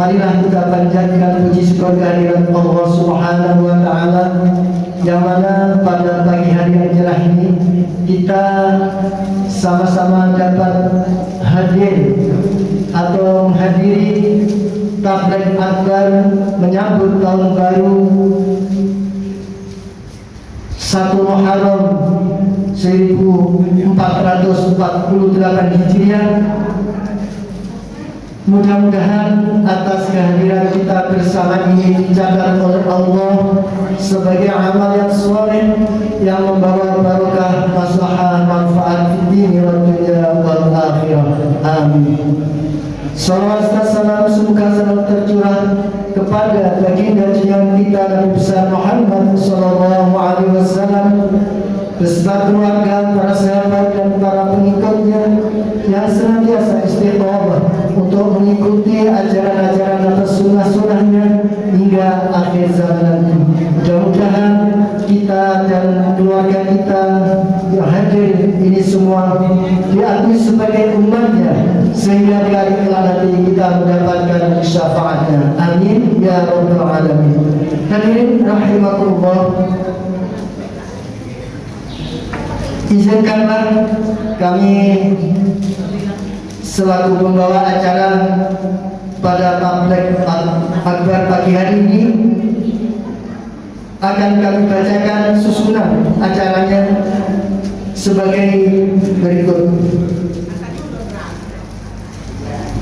marilah kita panjatkan puji syukur kehadirat Allah Subhanahu wa Ta'ala, yang mana pada pagi hari yang cerah ini kita sama-sama dapat hadir atau menghadiri tabligh akbar menyambut tahun baru 1 Muharram 1448 Hijriah. Mudah-mudahan atas kehadiran kita bersama ini dicatat oleh Allah sebagai amal yang soleh yang membawa barokah, maslahah, manfaat di dunia wal akhirah. Amin. Salawat dan salam semoga selalu tercurah kepada baginda junjungan kita Nabi besar Muhammad sallallahu alaihi wasallam beserta keluarga, para sahabat dan para pengikutnya yang senantiasa istiqomah untuk mengikuti ajaran-ajaran atau sunnah-sunnahnya hingga akhir zaman nanti. Mudah-mudahan kita dan keluarga kita yang hadir ini semua diakui sebagai umatnya, sehingga di hari kelak nanti kita mendapatkan syafaatnya. Amin ya rabbal alamin. Hadirin rahimakumullah, izinkanlah kami selaku pembawa acara pada tabligh akbar pagi hari ini akan kami bacakan susunan acaranya sebagai berikut.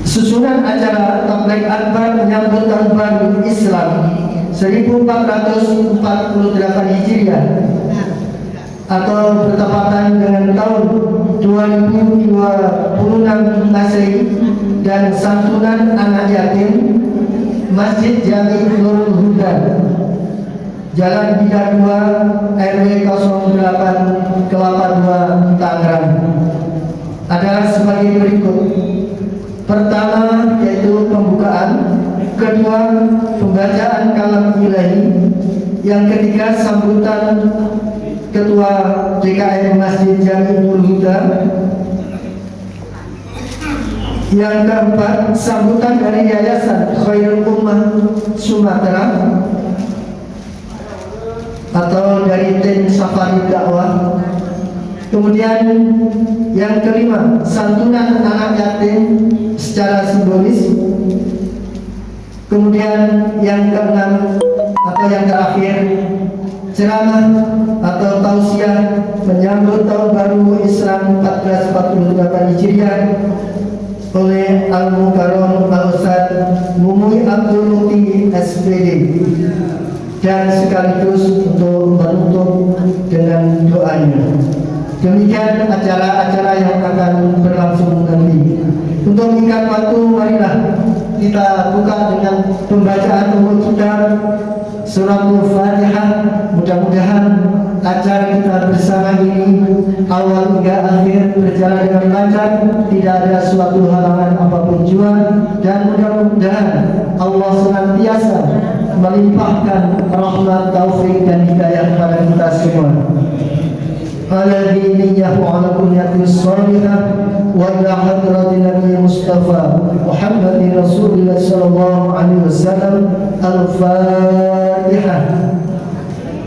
Susunan acara tabligh akbar menyambut tahun baru Islam 1448 Hijriah atau bertepatan dengan tahun 2026 Masehi, dan santunan anak yatim Masjid Jami Nurul Huda, Jalan Bidar 2, RW 08 Kelapa 2, Tangerang adalah sebagai berikut. Pertama yaitu pembukaan, kedua pembacaan kalam ilahi, yang ketiga sambutan Ketua DKM Masjid Jami Nurul Huda, yang keempat sambutan dari Yayasan Khairul Ummah Sumatera atau dari tim Safari Dakwah. Kemudian yang kelima santunan anak yatim secara simbolis. Kemudian yang keenam atau yang terakhir ceramah atau tausiah menyambut tahun baru Islam 1448 Hijriah oleh Al-Mukarram Al-Ustaz Mumuy Abdul Muti SPD, dan sekaligus untuk menutup dengan doanya. Demikian acara-acara yang akan berlangsung nanti. Untuk mengikat waktu, marilah kita buka dengan pembacaan umum kita Suratul Fatihah. Mudah-mudahan acara kita bersama ini awal hingga akhir berjalan dengan lancar, tidak ada suatu halangan apapun jua, dan mudah-mudahan Allah senantiasa melimpahkan rahmat, taufik dan hidayah kepada kita semua. Ala diniyahu ala kunyatin salihah wa ila hadratin Nabi Mustafa Muhammadin Rasulullah sallallahu alaihi wasallam. Al-Fatihah.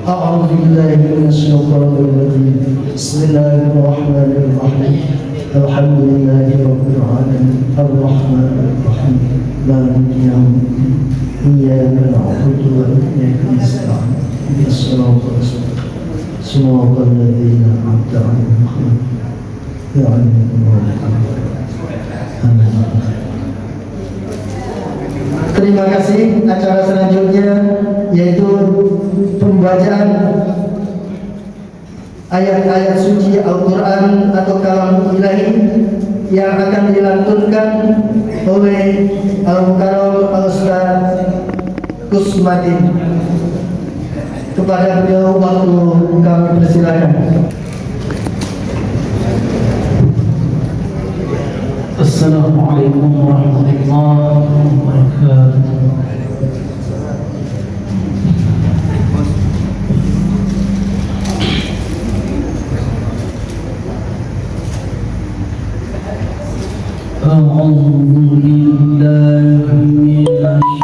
A'udzu billahi minasyaitonir rajim. Bismillahirrahmanirrahim. Alhamdulillahi rabbil alamin. Arrahmanir rahim. Maliki yaumiddin. Iyyaka na'budu wa iyyaka nasta'in. Ihdinas siratal mustaqim. Siratal ladzina an'amta 'alaihim ghairil maghdubi 'alaihim. Terima kasih. Acara selanjutnya yaitu pembacaan ayat-ayat suci Al-Quran atau kalam ilahi yang akan dilantunkan oleh Al-Mukarram Al-Ustaz Kusmadin. Kepada beliau waktu kami persilakan. Assalamualaikum warahmatullahi wabarakatuh. A'udzu billahi minasy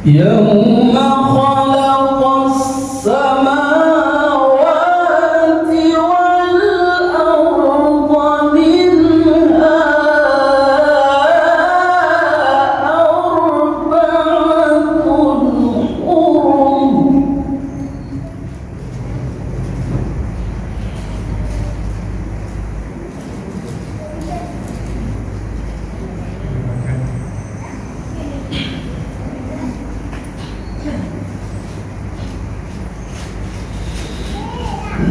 يوم خلق السماوات والأرض منها أربعة حرم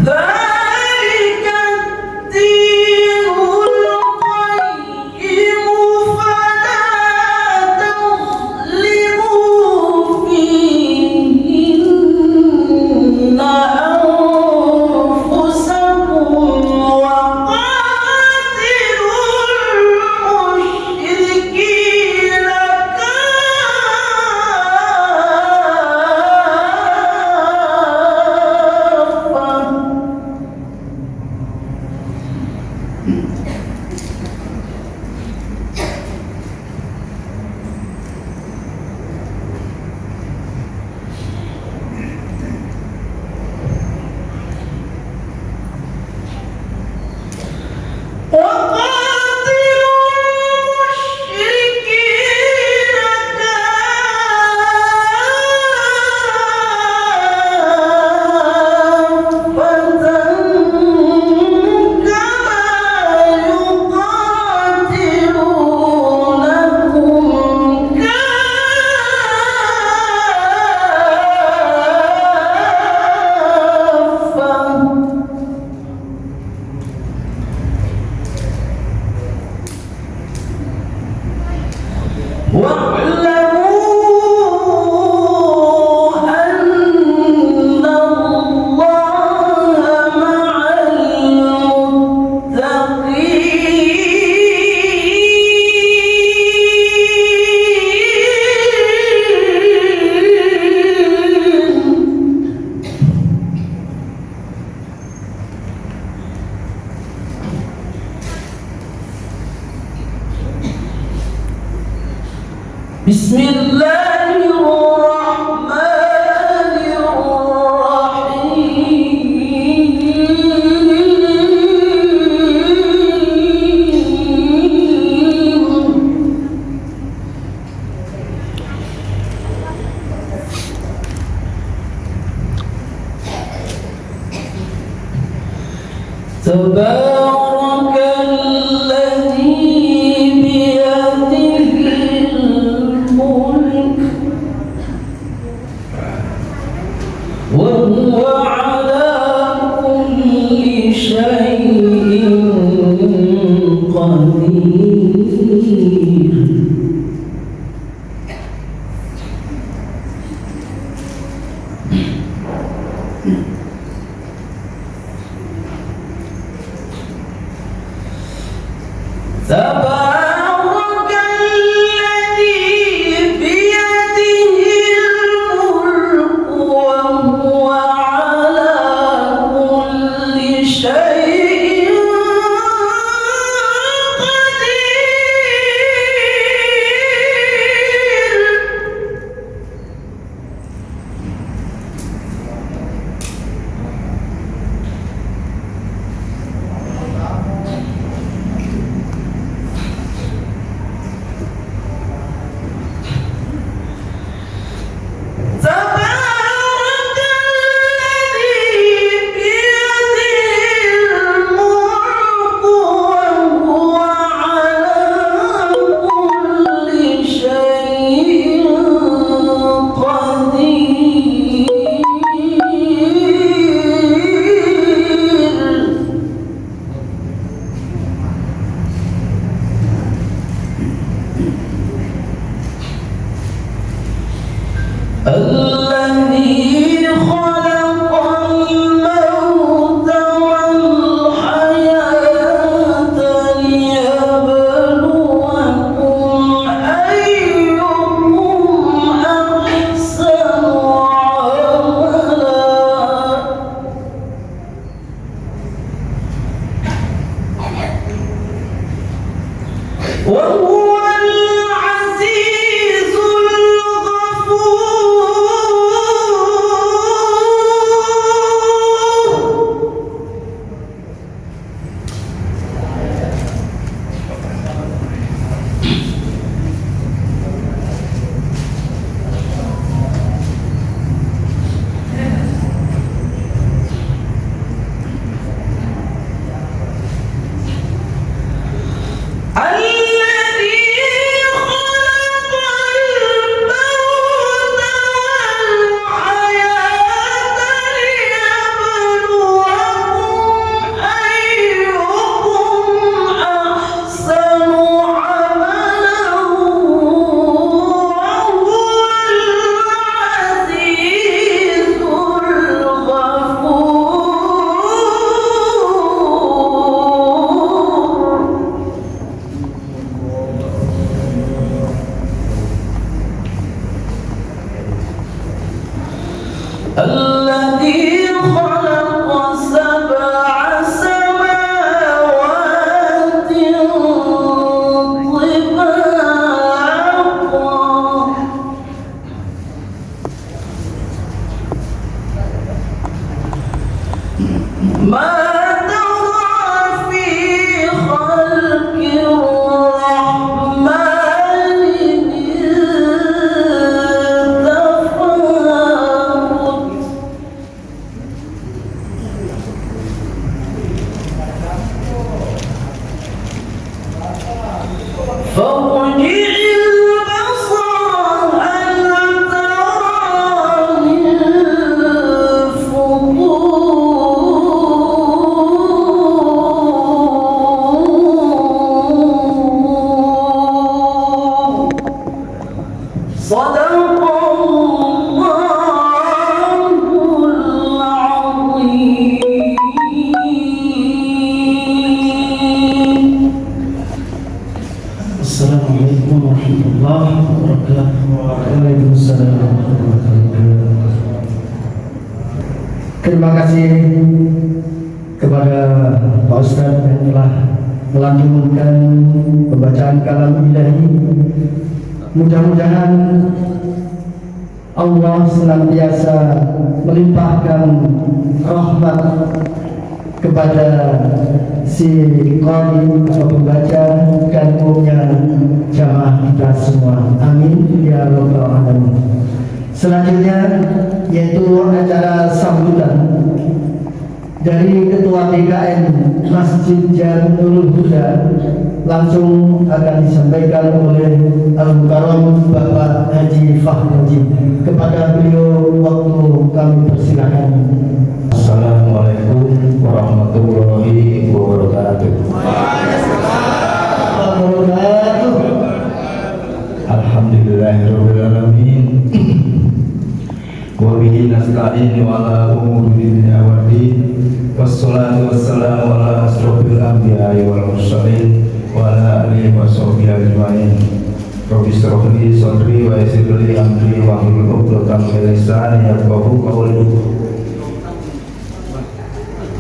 ذلك الدين القيم فلا تظلموا فيهن أنفسكم وقاتلوا المشركين بسم الله الرحمن الرحيم تبارك الذي بيده الملك وهو على كل شيء قدير الذي خلق الموت والحياة ليبلوكم أيكم أحسن عملا وهو العزيز الذي خلق سبع سماوات طباقا ما ترى في خلق الرحمن من تفاوت فارجع البصر هل ترى من فطور صدق الله العظيم. Assalamualaikum warahmatullahi wabarakatuh. Waalaikumsalam warahmatullahi wabarakatuh. Terima kasih kepada Pak Ustadz yang telah melantunkan pembacaan kalam ilahi. Mudah-mudahan Allah senantiasa melimpahkan rahmat kepada si qari atau pembaca dan umumnya jamaah kita semua. Amin ya rabbal alamin. Selanjutnya yaitu acara sambutan dari Ketua TKN Masjid Janurul Huda, langsung akan disampaikan oleh Al-Mukarram Bapak Haji Fahmi. Kepada beliau waktu kami persilakan. Assalamualaikum warahmatullahi wabarakatuh. Alhamdulillahirabbil alamin. Wa bihi nasta'in wa ala umuri dunya waddin. Wassalatu wassalamu ala asrofil anbiya'i wal mursalin wa ala alihi wa sahbihi ajma'in. Rabbi shrah li sadri wa yassir li amri wa hlul 'uqdatam min lisani yafqahu qawli.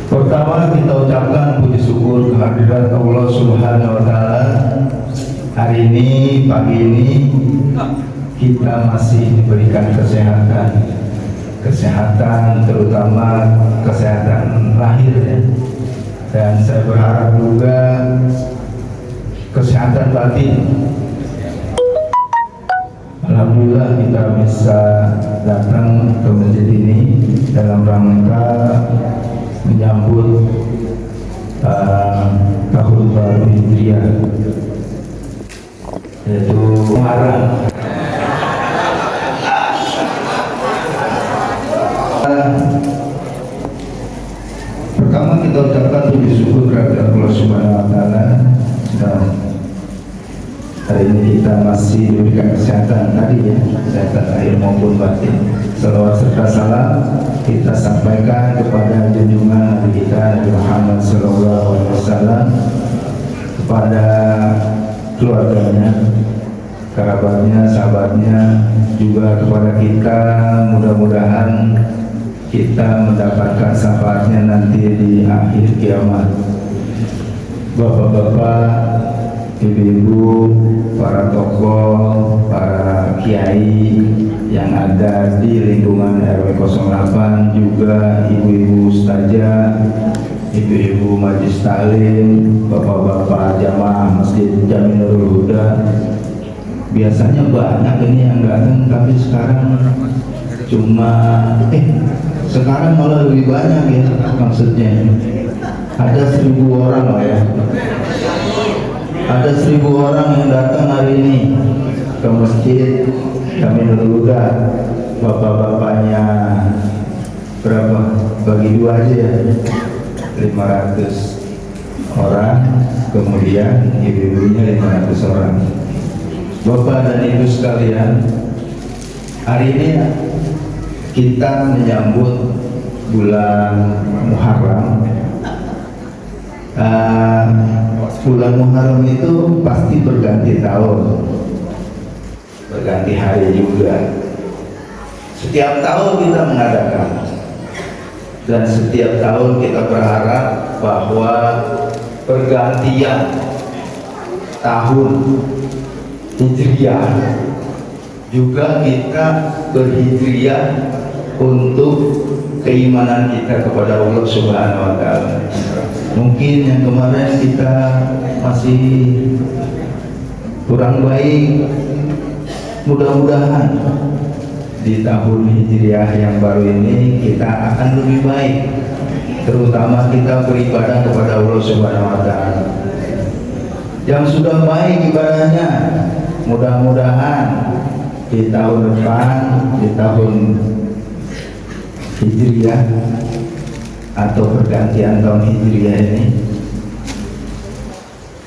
Pertama kita ucapkan puji syukur kehadirat Allah Subhanahu wa taala. Hari ini, pagi ini kita masih diberikan kesehatan terutama kesehatan lahir ya. Dan saya berharap juga kesehatan batin. Alhamdulillah kita bisa datang ke masjid ini dalam rangka menyambut tahun baru Hijriah, yaitu Muharram. Pertama kita ucapkan puji syukur kepada Allah Subhanahu wa taala. Hari ini kita kita masih diberikan kesehatan tadi ya, kesehatan lahir maupun batin. Salawat serta salam kita sampaikan kepada junjungan Nabi kita Nabi Muhammad SAW, kepada keluarganya, kerabatnya, sahabatnya, juga kepada kita. Mudah-mudahan kita mendapatkan syafaatnya nanti di akhir kiamat. Bapak-bapak, ibu-ibu, para tokoh, para kiai yang ada di lingkungan RW 08, juga ibu-ibu ustazah, ibu-ibu majlis taklim, bapak-bapak jamaah Masjid Jami Nurul Huda. Biasanya banyak ini yang datang, tapi sekarang sekarang malah lebih banyak ya, maksudnya ada 1.000 orang lah ya, ada 1.000 orang yang datang hari ini ke Masjid Jami Nurul Huda. Bapak-bapaknya berapa? Bagi 2 aja ya, 500 orang, kemudian ibu-ibunya 500 orang. Bapak dan ibu sekalian, hari ini kita menyambut bulan Muharram. Bulan Muharram itu pasti berganti tahun, berganti hari juga. Setiap tahun kita mengadakan, dan setiap tahun kita berharap bahwa pergantian tahun Hijriah juga kita berhijriah untuk keimanan kita kepada Allah Subhanahu wa Ta'ala. Mungkin yang kemarin kita masih kurang baik, mudah-mudahan di tahun Hijriah yang baru ini kita akan lebih baik, terutama kita beribadah kepada Allah Subhanahu wa Ta'ala. Yang sudah baik ibadahnya, mudah-mudahan di tahun depan, di tahun Hijriah atau pergantian tahun Hijriah ini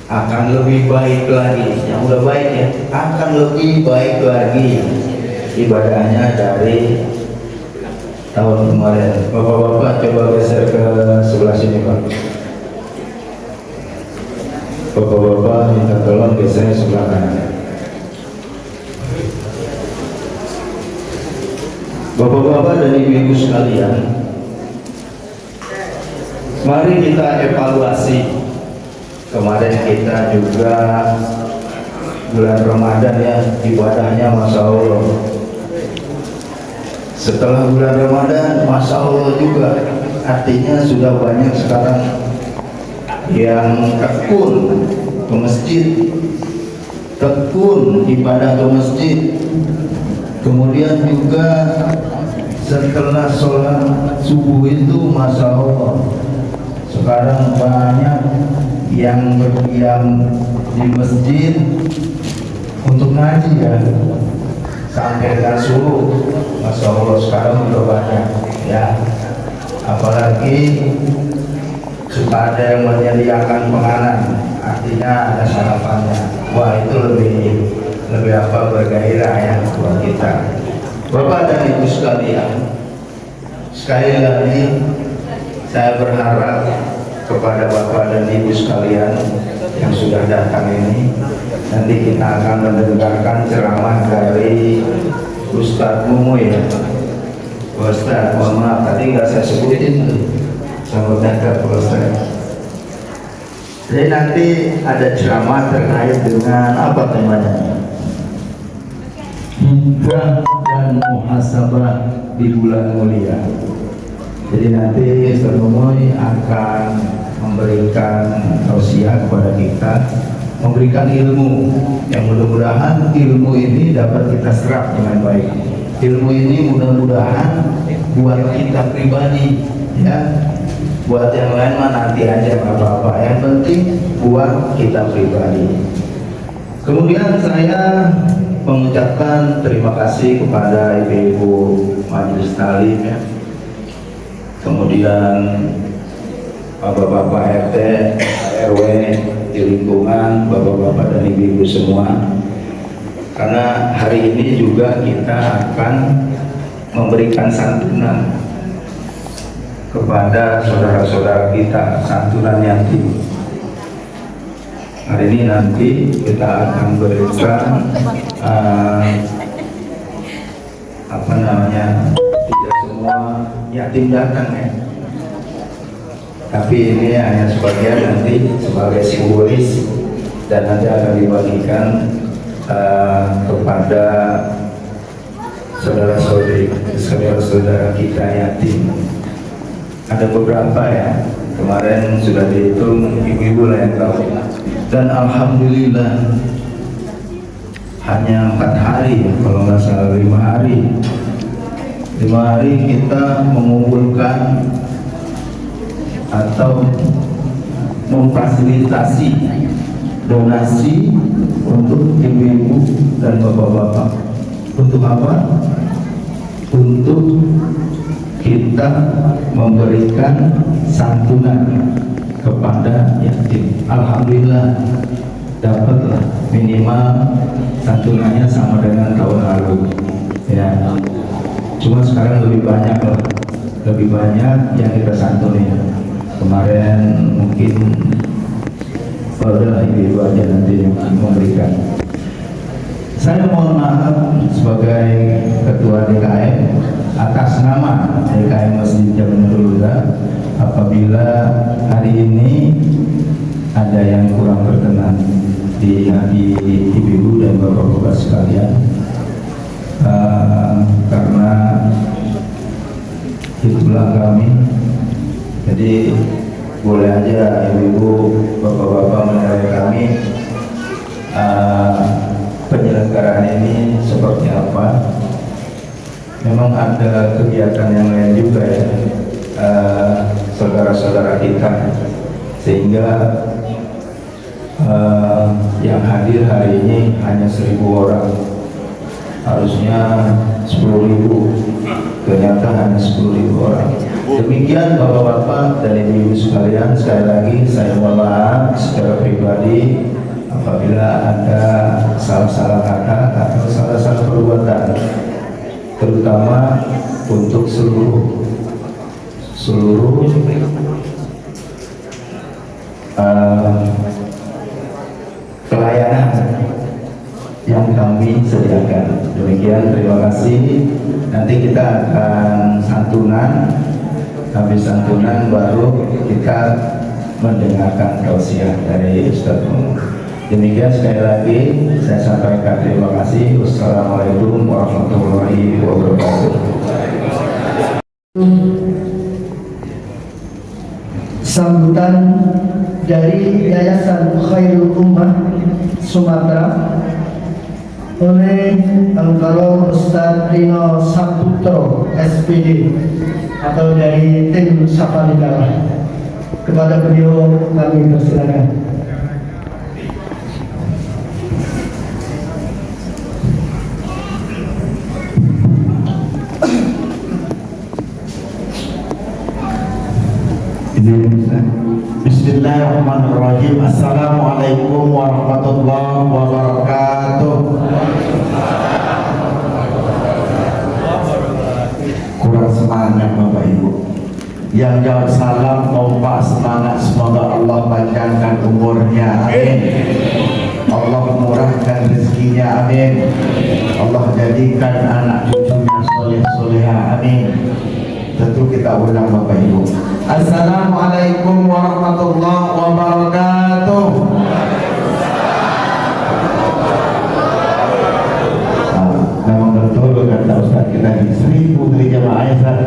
akan lebih baik lagi. Yang udah baik ya, akan lebih baik lagi ibadahnya dari tahun kemarin. Bapak-bapak coba geser ke sebelah sini Pak. Bapak-bapak minta tolong geser sebelah kanan. Bapak-bapak dan ibu-ibu sekalian, mari kita evaluasi. Kemarin kita juga bulan Ramadan ya, ibadahnya Masya Allah. Setelah bulan Ramadan, Masya Allah juga, artinya sudah banyak sekarang yang tekun ke masjid, tekun ibadah ke masjid. Kemudian juga setelah sholat subuh itu Masya Allah, sekarang banyak yang berdiam di masjid untuk ngaji ya, sampai subuh. Masya Allah sekarang udah banyak ya, apalagi suka ada yang menyediakan penganan, artinya ada sarapannya. Wah, itu lebih apa, bergairah ya buat kita. Bapak dan ibu sekalian, sekali lagi saya berharap kepada bapak dan ibu sekalian yang sudah datang ini, nanti kita akan mendengarkan ceramah dari Ustadz Mumu ya. Ustadz, mohon maaf tadi nggak saya sebutin tuh, sama dekat Ustadz. Jadi nanti ada ceramah terkait dengan apa temanya? Hijrah dan muhasabah di bulan mulia. Jadi nanti Ustaz Mumoy akan memberikan tausiah kepada kita, memberikan ilmu yang mudah-mudahan ilmu ini dapat kita serap dengan baik. Ilmu ini mudah-mudahan buat kita pribadi ya, buat yang lain mah nanti aja apa-apa, yang penting buat kita pribadi. Kemudian saya mengucapkan terima kasih kepada ibu-ibu majelis taklim ya, kemudian bapak-bapak RT, RW di lingkungan, bapak-bapak dan ibu-ibu semua karena hari ini juga kita akan memberikan santunan kepada saudara-saudara kita, santunan yatim. Hari ini nanti kita akan berikan tidak semua yatim datang ya, tapi ini hanya sebagian, nanti sebagai simbolis, dan nanti akan dibagikan kepada saudara-saudara kita yatim. Ada beberapa ya, kemarin sudah dihitung, ibu-ibu lah yang tahu. Dan alhamdulillah hanya 4 hari ya, kalau nggak salah 5 hari. 5 hari kita mengumpulkan atau memfasilitasi donasi untuk ibu-ibu dan bapak-bapak. Untuk apa? Untuk kita memberikan santunan kepada yatim. Alhamdulillah dapatlah, minimal santunannya sama dengan tahun lalu ya. Cuma sekarang lebih banyak lah, lebih banyak yang kita santuni. Kemarin mungkin udah ibu aja nanti yang memberikan. Saya mohon maaf sebagai ketua DKM atas nama DKM Masjid Jami Nurul Huda apabila hari ini ada yang kurang berkenan di hati ibu-ibu dan bapak-bapak sekalian, karena itulah kami. Jadi boleh aja ibu-ibu, bapak-bapak menilai kami penyelenggaraan ini seperti apa. Memang ada kegiatan yang lain juga ya, saudara-saudara kita, sehingga yang hadir hari ini hanya 1.000 orang, harusnya 10.000, ternyata hanya 10.000 orang. Demikian bapak-bapak dan ibu-ibu sekalian, sekali lagi saya mohon maaf secara pribadi apabila ada salah-salah kata atau salah-salah perbuatan, terutama untuk seluruh pelayanan yang kami sediakan. Demikian, terima kasih. Nanti kita akan santunan, habis santunan baru kita mendengarkan tausiah dari Ustaz Umar. Demikian, sekali lagi saya sampaikan terima kasih. Wassalamualaikum warahmatullahi wabarakatuh. Sambutan dari Yayasan Khairul Ummah Sumatera oleh Angkaro Ustadz Rino Saputro SPD atau dari tim Safalidara. Kepada beliau kami persilakan. Bismillahirrahmanirrahim. Assalamualaikum warahmatullahi wabarakatuh. Kurang semangat Bapak Ibu. Yang jawab salam kompak semangat, semoga Allah panjangkan umurnya, amin. Allah murahkan rezekinya, amin. Allah jadikan anak cucunya soleh-soleha, amin. Tentu kita ulang Bapak Ibu. Assalamualaikum warahmatullahi wabarakatuh. Memang betul kata Ustaz kita di 1000 dari jamaah Ustaz.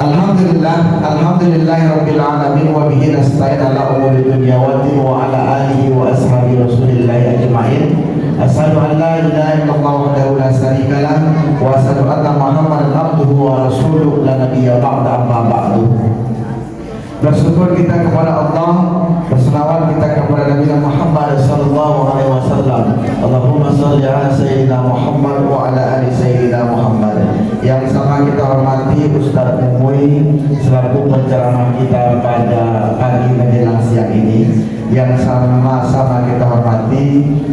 Alhamdulillah. Alhamdulillahirabbil alamin wa bihi nasta'in ala umuri dunya wa din wa ala alihi wa ashabi Rasulillah ajma'in. Asyhadu an la ilaha illallah wahdahu la syarika lah wa asyhadu anna Muhammadan abduhu wa rasuluhu la nabiyya ba'da amma ba'du. Bersyukur kita kepada Allah, berselawat kita kepada Nabi Muhammad sallallahu alaihi wasallam. Allahumma shalli ala sayyidina Muhammad wa ala ali sayyidina Muhammad. Yang sama kita hormati Ustaz Mui selaku penceramah kita pada pagi menjelang siang ini. Yang sama-sama kita hormati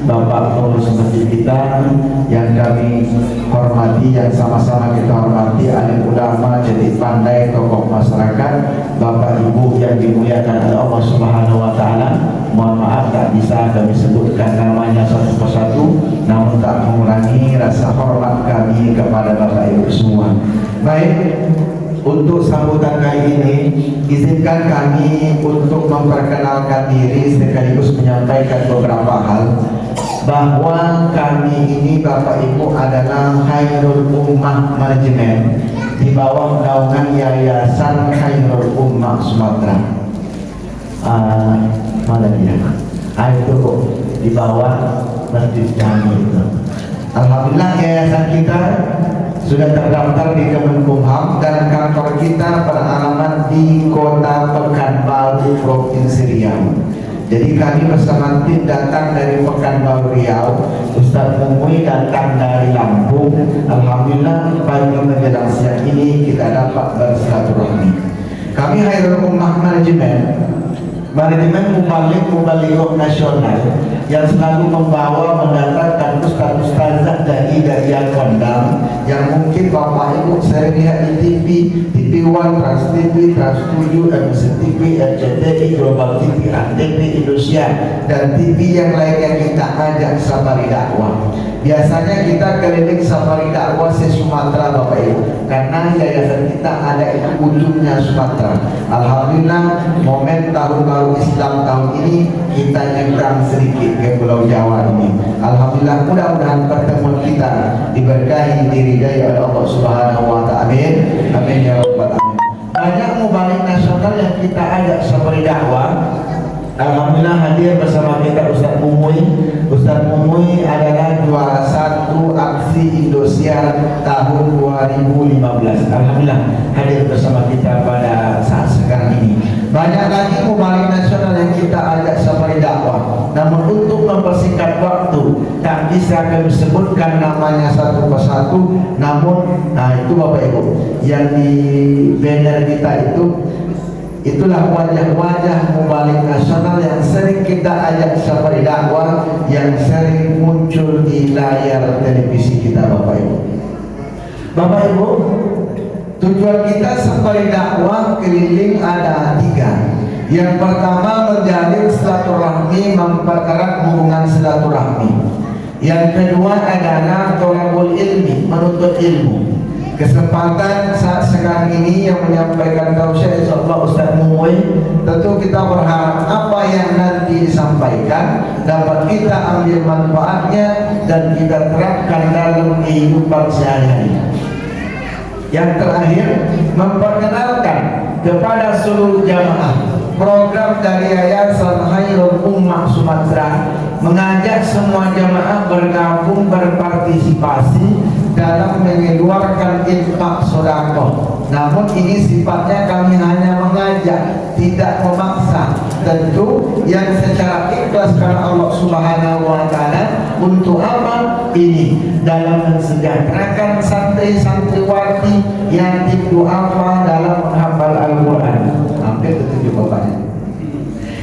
Bapak pengurus masjid kita yang kami hormati, yang sama-sama kita hormati, alim ulama, jadi pandai, tokoh masyarakat, Bapak Ibu yang dimuliakan oleh Allah Subhanahu wa taala. Mohon maaf tak bisa kami sebutkan namanya satu persatu, namun tak mengurangi rasa hormat kami kepada Bapak Ibu semua. Baik, untuk sambutan kali ini izinkan kami untuk memperkenalkan diri sekaligus menyampaikan beberapa hal, bahwa kami ini Bapak Ibu adalah Khairul Ummah Manajemen di bawah naungan Yayasan Khairul Ummah Sumatera. Mana dia? Itu di bawah masjid kami itu. Alhamdulillah yayasan kita sudah terdaftar di Kemenkumham dan kantor kita beralamat di Kota Pekanbaru, Provinsi Riau. Jadi kami bersama tim datang dari Pekanbaru Riau, Ustaz Mumui datang dari Lampung. Alhamdulillah pagi menjelang siang ini kita dapat bersilaturahmi. Kami Khairul Ummah Manajemen Mubalik nasional yang selalu membawa mendatangkan ustaz-ustazah dari yang kondang yang mungkin Bapak Ibu sering lihat di TV, TV One, Trans TV, Trans 7, MCTV, RCTI, Global TV, ANTV, Indonesia, dan TV yang lainnya kita ajak safari dakwah. Biasanya kita keliling safari dakwah se-Sumatera Bapak Ibu, karena yayasan kita ada di ujungnya Sumatera. Alhamdulillah momen tahun baru Islam tahun ini kita nyebrang sedikit ke Pulau Jawa ini. Alhamdulillah, mudah-mudahan pertemuan kita diberkahi, diridai oleh Allah Subhanahu wa taala. Amin. Amin ya rabbal alamin. Banyak mubalik nasional yang kita ajak safari dakwah. Alhamdulillah hadir bersama kita Ustaz Mumui. Ustaz Mumui adalah juara 1 aksi Indosiar tahun 2015. Alhamdulillah hadir bersama kita pada saat sekarang ini. Banyak lagi mubalik nasional yang kita ajak safari dakwah. Namun untuk mempersingkat waktu tak bisa kami sebutkan namanya satu persatu. Namun itu Bapak Ibu yang di banner kita itulah wajah-wajah mubalik nasional yang sering kita ajak safari dakwah, yang sering muncul di layar televisi kita Bapak Ibu. Bapak Ibu, tujuan kita safari dakwah keliling ada 3. Yang pertama menjalin silaturahmi, mempererat hubungan silaturahmi. Yang kedua adalah thalabul ilmi, menuntut ilmu. Kesempatan saat sekarang ini yang menyampaikan tausiah insyaallah Ustaz Mumui, tentu kita berharap apa yang nanti disampaikan dapat kita ambil manfaatnya dan kita terapkan dalam kehidupan sehari-hari. Yang terakhir, memperkenalkan kepada seluruh jamaah program dari Yayasan Khairul Ummah Sumatera, mengajak semua jamaah bergabung berpartisipasi dalam mengeluarkan infak sedekah. Namun ini sifatnya kami hanya mengajak, tidak memaksa. Tentu yang secara ikhlas karena Allah Subhanahu wa taala. Untuk apa? Ini dalam mensejahterakan santri-santriwati yang du'afa dalam menghafal Al-Quran. Hampir ketujuh bapaknya.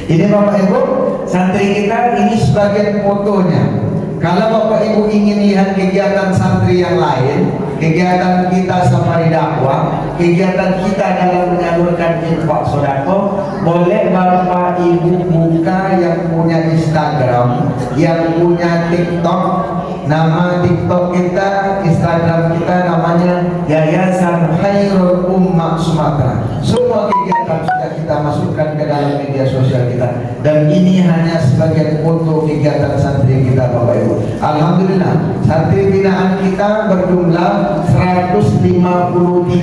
Ini Bapak Ibu, santri kita ini sebagian fotonya. Kalau Bapak Ibu ingin lihat kegiatan santri yang lain, kegiatan kita safari dakwah, kegiatan kita dalam menyalurkan infak sedekah, boleh Bapak Ibu buka yang punya Instagram, yang punya TikTok. Nama TikTok kita, Instagram kita namanya Yayasan Khairul Ummah Sumatera. Semua kegiatan sudah kita masukkan ke dalam media sosial kita, dan ini hanya sebagian foto kegiatan santri kita Bapak Ibu. Alhamdulillah santri binaan kita berjumlah 153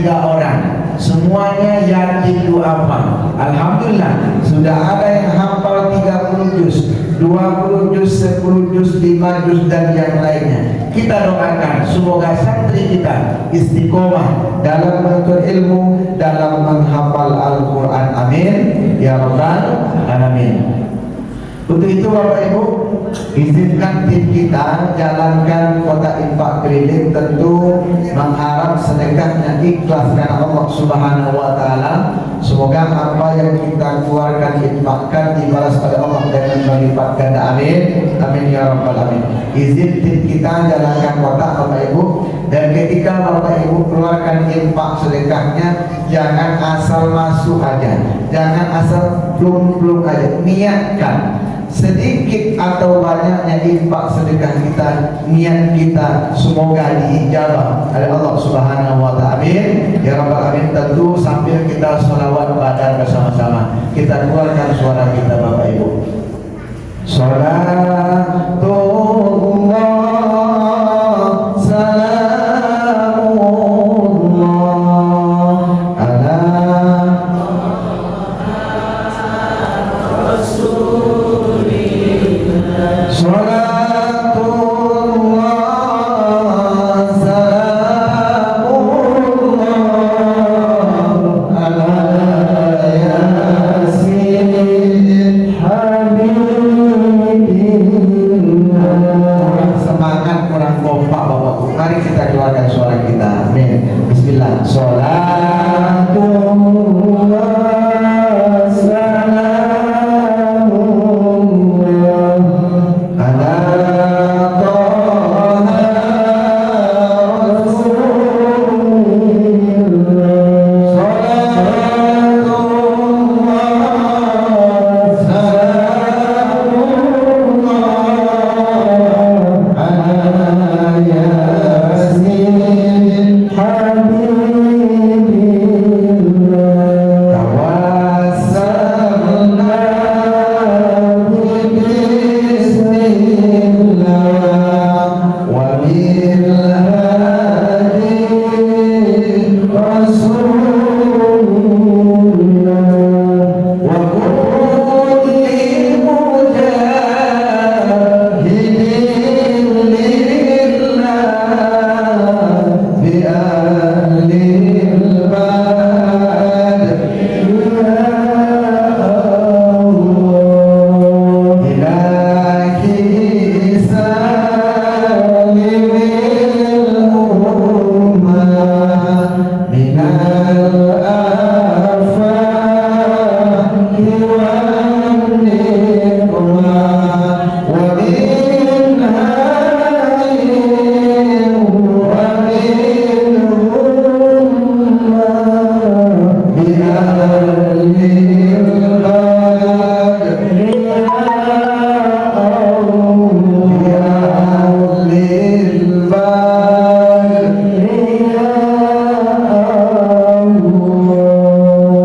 orang, semuanya yatim du'afa. Alhamdulillah sudah ada yang hafal 30 juz, 20 juz, 10 juz, 5 juz dan yang lainnya. Kita doakan semoga santri kita istiqomah dalam menuntut ilmu, dalam menghafal Al-Quran. Amin ya rabbal alamin. Untuk itu Bapak Ibu, izinkan tim kita jalankan kota infak keliling, tentu mengharap sedekahnya ikhlas karena Allah Subhanahu wa taala. Semoga apa yang kita keluarkan infakkan dibalas pada Allah dengan berlipat ganda. Amin. Amin ya rabbal alamin. Izin tim kita jalankan kotak Bapak Ibu, dan ketika Bapak Ibu keluarkan infak sedekahnya jangan asal masuk aja, jangan asal plung aja, niatkan. Sedikit atau banyaknya infak sedekah kita, niat kita semoga diijabah oleh Allah Subhanahu wa taala. Amin ya rabbal alamin. Tentu sambil kita sholawat badar bersama-sama, kita keluarkan suara kita Bapak Ibu. Salatullah salamullah ala Salatullah salamullah ala yasin habibina. Semangat kurang kompak Bapak. Mari kita keluarkan suara kita. Amin. Bismillah. Salatullah salamullah ala Taha Rasulillah. Salatullah salamullah ala yasin habibillah. Tawassalna bismillah wa bil hadi rasulillah wa kulli mujahidin lillah bi ahlil bad ya Allah. Ilahi salimil ummah minal afati wan niqmah wa min hayyin wa min ummah bi ahlil bad ya Allah. Ya ahlil bad ya Allah.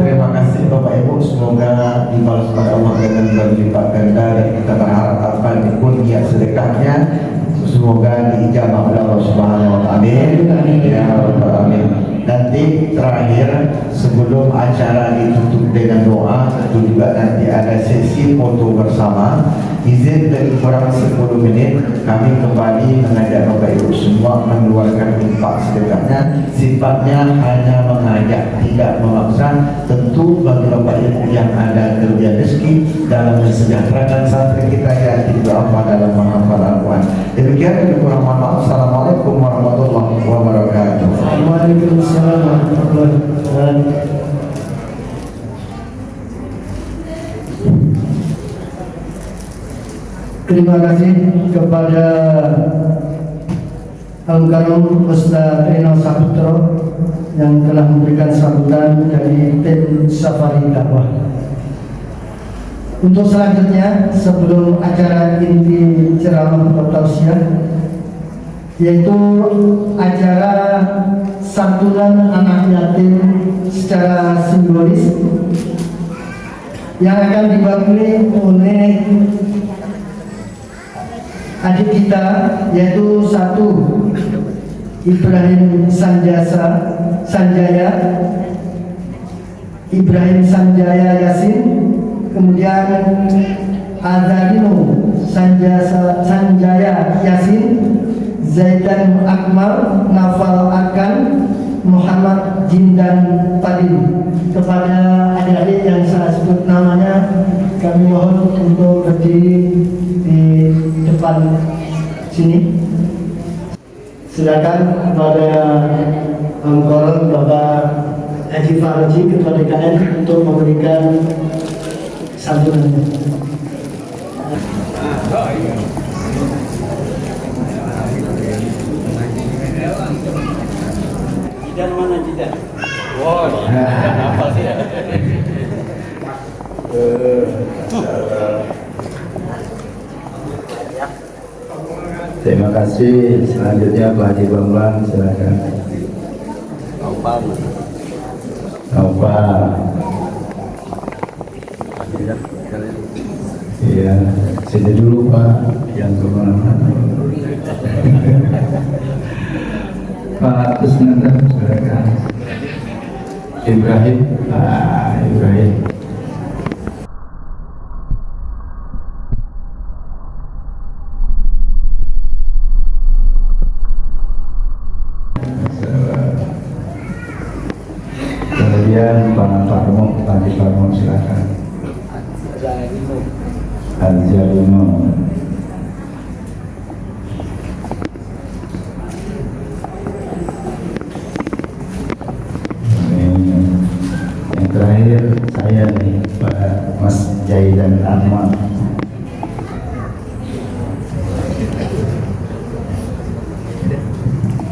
Terima kasih Bapak Ibu, semoga dibalas pada Allah dengan berlipat ganda, dan kita berharap apa yang pun niat sedekahnya semoga diijabah oleh Allah Subhanahu wa taala. Amin ya rabbal alamin. Nanti terakhir sebelum acara ditutup dengan doa, tentu juga nanti ada sesi foto bersama. Izin dari kurang 10 menit kami kembali mengajak Bapak Ibu semua mengeluarkan infak sedekahnya. Sifatnya hanya mengajak, tidak memaksa. Tentu bagi Bapak Ibu yang ada kelebihan rezeki dalam mensejahterakan santri kita yang tidak apa dalam menghafal Al-Quran. Demikian kurang mohon maaf. Assalamualaikum warahmatullahi wabarakatuh. Waalaikumsalam warahmatullahi wabarakatuh. Terima kasih kepada Al-Karim Ustaz Rino Saputro yang telah memberikan sambutan dari tim Safari Dakwah. Untuk selanjutnya, sebelum acara inti ceramah atau tausiah, yaitu acara santunan anak yatim secara simbolis yang akan diwakili oleh adik kita, yaitu satu Ibrahim Sanjaya Yasin, kemudian Azarino Sanjaya Yasin, Zaidan Akmal Nafal Akan, Muhammad Jindan Fadil. Kepada adik-adik yang saya sebut namanya, kami mohon untuk berdiri di depan sini. Silakan kepada Angkoron Bapak Haji Kasih Faraji Ketua DKN untuk memberikan santunannya. Jidan mana Jidan? Wow, apa sih? Terima kasih. Selanjutnya Pak Haji Bambang, silakan. Naufal. Iya, sini dulu Pak, yang kemana-mana. Pak Kusnandar, silakan. Ibrahim, Ibrahim. Kemudian Pak Parmo, silakan. Al-Jalimo. Yang terakhir saya nih Pak Mas Jaidan Ahmad.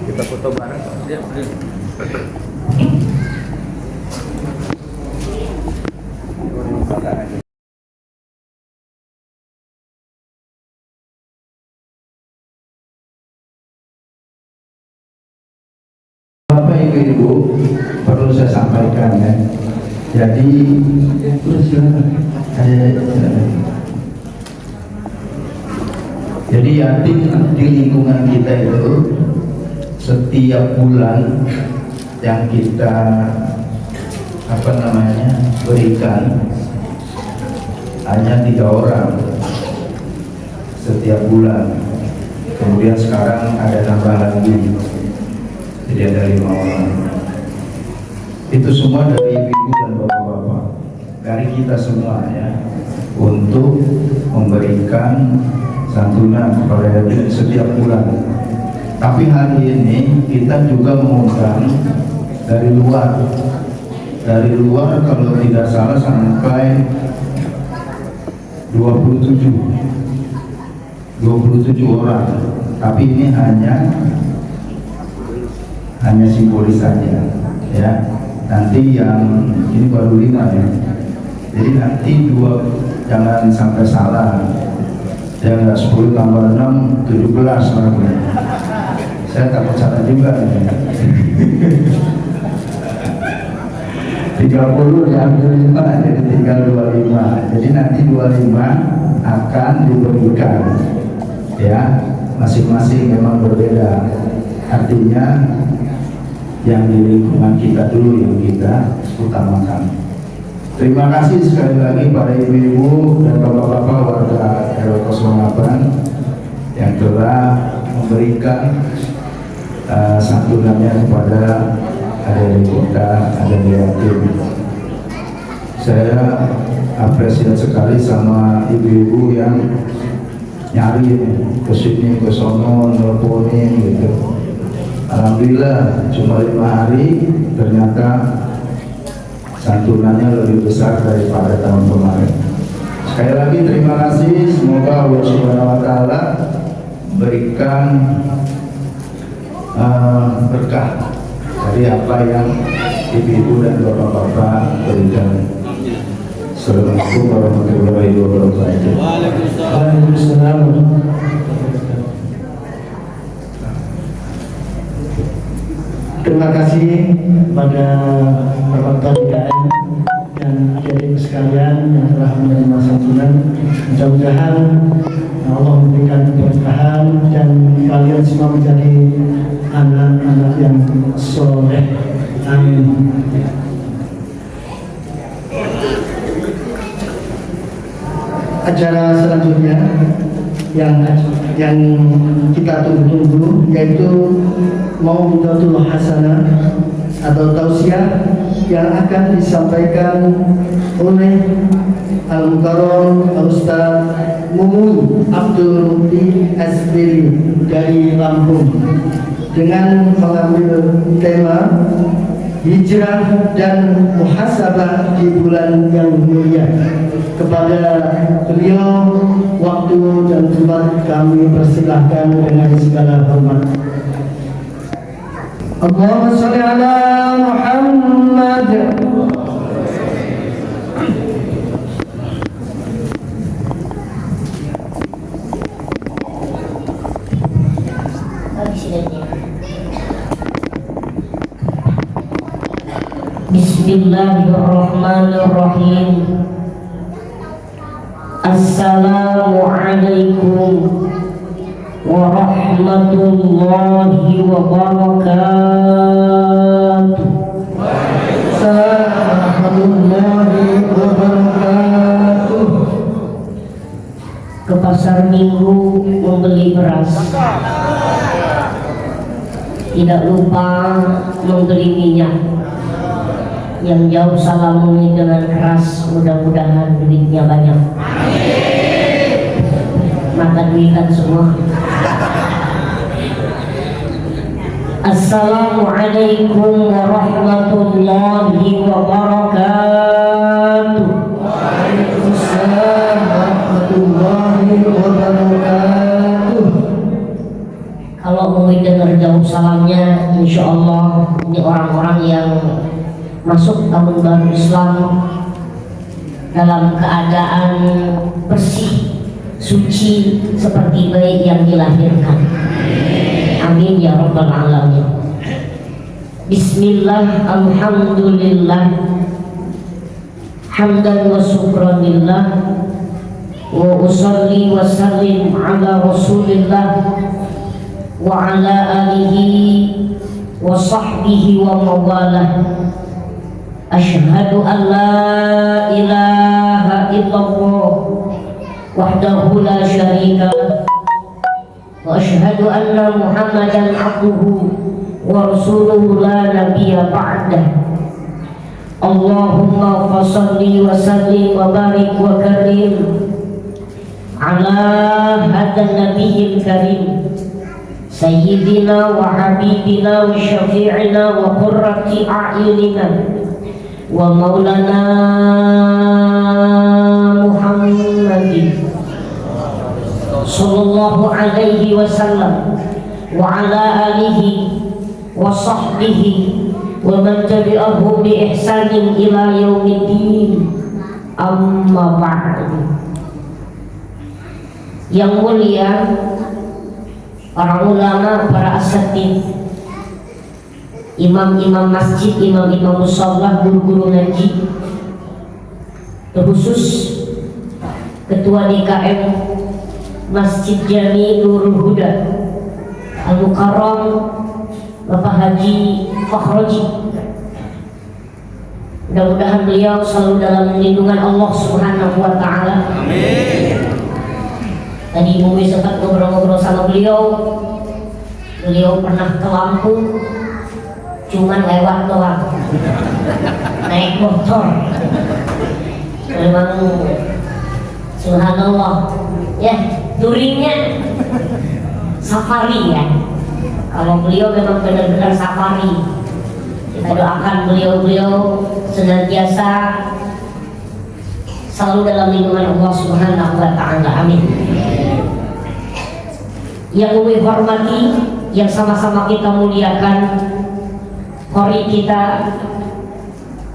Kita foto bareng. Bapak Ibu perlu saya sampaikan ya. Jadi yatim di lingkungan kita itu setiap bulan yang kita berikan hanya 3 orang setiap bulan. Kemudian sekarang ada tambah lagi, jadi ada 5 orang. Itu semua dari ibu dan bapak-bapak, dari kita semua ya, untuk memberikan santunan kepada yatim setiap bulan. Tapi hari ini kita juga mengundang dari luar. Dari luar kalau tidak salah sampai 27 orang. Tapi ini hanya simbolis saja ya. Nanti yang ini baru 5 ya. Jadi nanti 2, jangan sampai salah. Ya enggak 10 tambah 6 17 orang. Saya takut salah juga ya. 30 diambil 5 jadi tinggal 25. Jadi nanti 25 akan diberikan ya, masing-masing memang berbeda. Artinya yang di lingkungan kita dulu yang kita utamakan. Terima kasih sekali lagi para ibu-ibu dan bapak-bapak warga RW 08 yang telah memberikan santunannya kepada adik kita, adik yatim. Saya apresiasi sekali sama ibu-ibu yang nyari ke sini, ke sono, nelponin gitu. Alhamdulillah cuma 5 hari ternyata santunannya lebih besar daripada tahun kemarin. Sekali lagi terima kasih, semoga Allah Subhanahu wa taala berikan berkah dari apa yang ibu-ibu dan bapak-bapak berikan. Assalamualaikum warahmatullahi wabarakatuh. Waalaikumsalam. Terima kasih kepada Bapak DKN dan adik-adik sekalian yang telah menerima santunan. Mudah-mudahan Allah memberikan keberkahan dan kalian semua menjadi anak-anak yang soleh. Amin. Acara selanjutnya yang kita tunggu-tunggu yaitu Mau'izatul Hasanah atau tausiah yang akan disampaikan oleh Al-Mukarram Al-Ustaz Mumun Abdul Muti Asbili dari Lampung dengan mengambil tema hijrah dan muhasabah di bulan yang mulia. Kepada beliau waktu dan tempat kami persilahkan dengan segala hormat. Allahumma sholli ala Muhammad. Bismillahirrahmanirrahim. Assalamualaikum warahmatullahi wabarakatuh. Warahmatullahi wabarakatuh. Ke pasar Minggu membeli beras, tidak lupa membeli minyak. Yang jauh salamuni dengan keras, mudah-mudahan duitnya banyak. Mata duitan semua. Assalamualaikum warahmatullahi wabarakatuh. Waalaikumsalam warahmatullahi wabarakatuh. Kalau mau dengar jauh salamnya, insya Allah ini orang-orang yang masuk tahun baru Islam dalam keadaan bersih, suci seperti bayi yang dilahirkan. Amin ya rabbal alamin. Bismillah, alhamdulillah, hamdan wa syukranillah, wa usalli wa sallim ala rasulillah wa ala alihi wa sahbihi wa mawalah. Asyhadu an la ilaha illallah wahdahu la syarika lah, wa asyhadu anna Muhammadan abduhu wa rasuluhu la nabiyya ba'dah. Allahumma fassalli wa sallim wa barik wa karim ala hadan nabiyil karim sayyidina wa habibina wa syafi'ina wa qurrati a'yunina wa maulana Muhammadin sallallahu alaihi wasallam wa ala alihi wa sahbihi wa man tabi'ahum bi ihsanin ila yaumiddin. Amma ba'du. Yang mulia para ulama, para asatidz, imam-imam masjid, imam-imam musholah, guru-guru ngaji, terkhusus Ketua DKM Masjid Jami Nurul Huda Al-Mukarram Bapak Haji Fakhroji. Mudah-mudahan beliau selalu dalam lindungan Allah Subhanahu wa Ta'ala. Amin. Tadi Ibu sempat ngobrol-ngobrol sama beliau. Beliau pernah ke Lampung, cuman lewat doang, naik motor. Memang subhanallah ya, touringnya safari ya. Kalau beliau memang benar-benar safari. Kita doakan beliau senantiasa selalu dalam lindungan Allah Subhanahu wa Ta'ala. Amin. Yang kami hormati, yang sama-sama kita muliakan, Qori kita,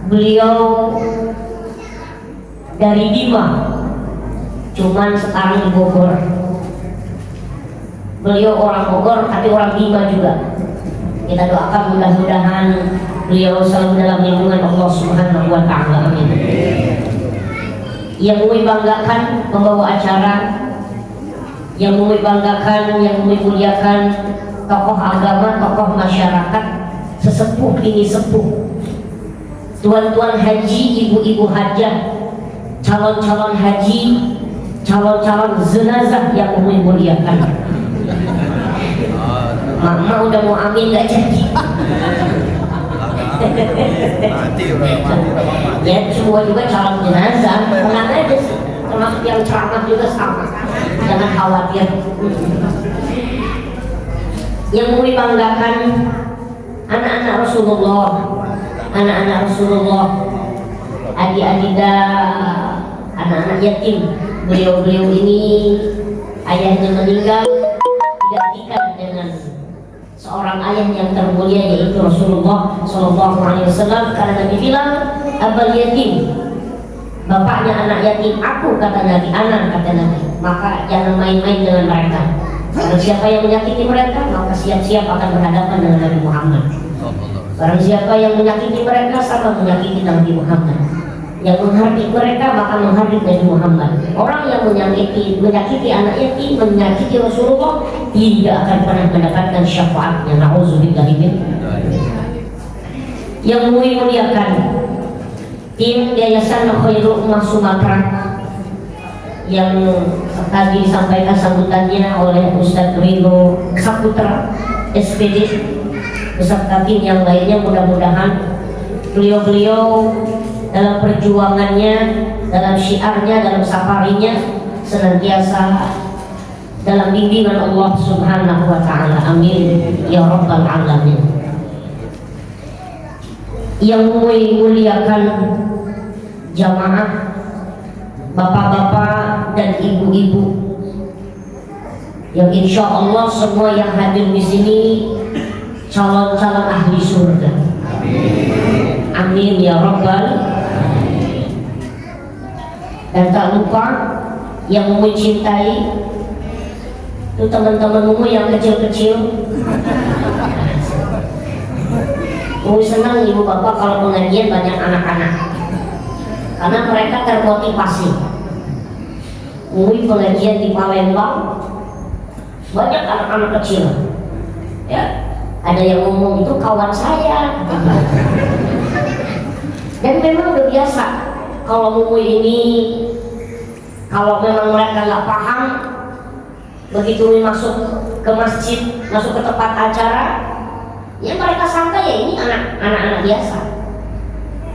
beliau dari Bima, cuman sekarang di Bogor. Beliau orang Bogor tapi orang Bima juga. Kita doakan mudah-mudahan beliau selalu dalam lindungan Allah Subhanahu wa Ta'ala. Amin. Yang kami banggakan membawa acara, yang kami banggakan, yang kami muliakan, tokoh agama, tokoh masyarakat, sesepuh ini sepuh, tuan-tuan haji, ibu-ibu hajah, calon-calon haji, calon-calon jenazah yang kami muliakan. Mama udah mau amin gak jadi. Ya semua juga calon jenazah, tenang aja sih. Termasuk yang ceramah juga sama, jangan khawatir. Yang kami banggakan anak-anak Rasulullah, anak-anak Rasulullah, adik-adida, anak-anak yatim. Beliau-beliau ini ayahnya meninggal digantikan dengan seorang ayah yang termulia, yaitu Rasulullah Shallallahu Alaihi Wasallam. Karena Nabi bilang, abal yatim, bapaknya anak yatim aku, kata Nabi, anak, kata Nabi. Maka jangan main-main dengan mereka. Barang siapa yang menyakiti mereka, maka siap-siap akan berhadapan dengan Nabi Muhammad. Barang siapa yang menyakiti mereka, sama menyakiti Nabi Muhammad. Yang menghardik mereka, maka menghardik Nabi Muhammad. Orang yang menyakiti anak yatim, menyakiti Rasulullah, tidak akan pernah mendapatkan syafaatnya. Na'udzubillah min. Yang muliakan tim Yayasan Khairul Ummah Sumatera yang tadi disampaikan sambutannya oleh Ustadz Ridho Saputra SPD beserta tim yang lainnya. Mudah-mudahan beliau-beliau dalam perjuangannya, dalam syiarnya, dalam safarinya senantiasa dalam bimbingan Allah Subhanahu wa Ta'ala. Amin ya Rabbal Alamin. Yang muliakan jamaah, bapak-bapak dan ibu-ibu, yang insya Allah semua yang hadir di sini calon-calon ahli surga. Amin ya Rabbal. Dan tak lupa yang mencintai itu teman-temanmu yang kecil-kecil. Senang ibu bapak kalau pengajian banyak anak-anak, karena mereka termotivasi. Pengajian di Palembang banyak anak-anak kecil. Ya, ada yang ngomong itu kawan saya. Dan memang udah biasa kalau ini, kalau memang mereka nggak paham, begitu masuk ke masjid, masuk ke tempat acara, ya mereka sangka ya ini anak-anak biasa.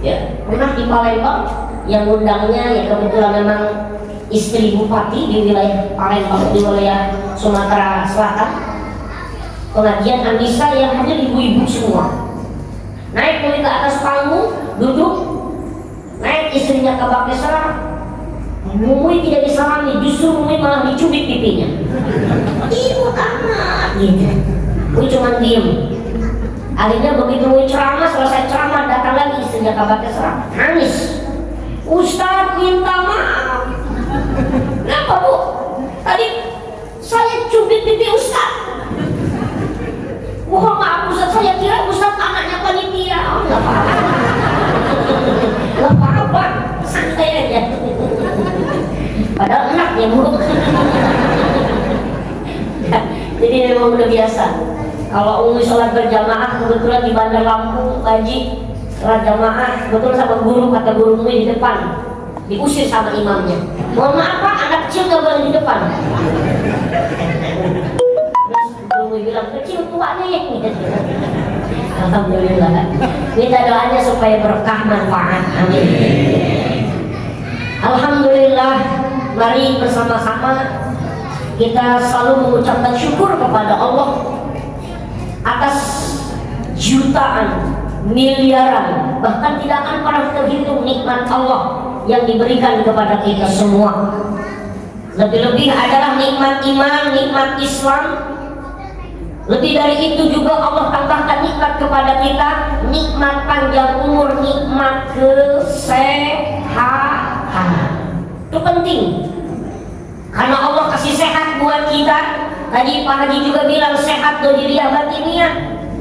Ya, pernah di Palembang yang undangnya ya kebetulan memang istri bupati di wilayah Palembang, di wilayah Sumatera Selatan. Pengajian Anissa yang hadir ibu-ibu semua. Naik ke atas panggung, duduk, naik istrinya ke bak serah. Mumui tidak disalami, justru Mumui malah dicubit pipinya. Ibu amat gitu. Mumui cuma diem. Akhirnya begitu Mumui ceramah, selesai ceramah datang lagi istrinya ke bak serah, nangis. Ustaz minta maaf. Kenapa bu? Tadi saya cubit pipi Ustaz. Mohon maaf Ustaz, saya kira Ustaz anaknya panitia. Oh, nggak apa-apa. Nggak apa-apa, santai aja. Padahal enaknya bu. Jadi memang udah biasa. Kalau Umi sholat berjamaah kebetulan di Bandar Lampung, Haji sholat jamaah betul sama guru, kata guru Umi di depan, diusir sama imamnya. Mohon maaf Pak, anak kecil nggak boleh di depan. Terus bilang kecil tua nih. Alhamdulillah. Minta doanya supaya berkah manfaat. Amin. Alhamdulillah. Mari bersama-sama kita selalu mengucapkan syukur kepada Allah atas jutaan, miliaran, bahkan tidak akan pernah terhitung nikmat Allah yang diberikan kepada kita semua. Lebih-lebih adalah nikmat iman, nikmat Islam. Lebih dari itu juga Allah tambahkan nikmat kepada kita, nikmat panjang umur, nikmat kesehatan. Itu penting, karena Allah kasih sehat buat kita. Tadi Pak Haji juga bilang sehat dohiriyah batiniyah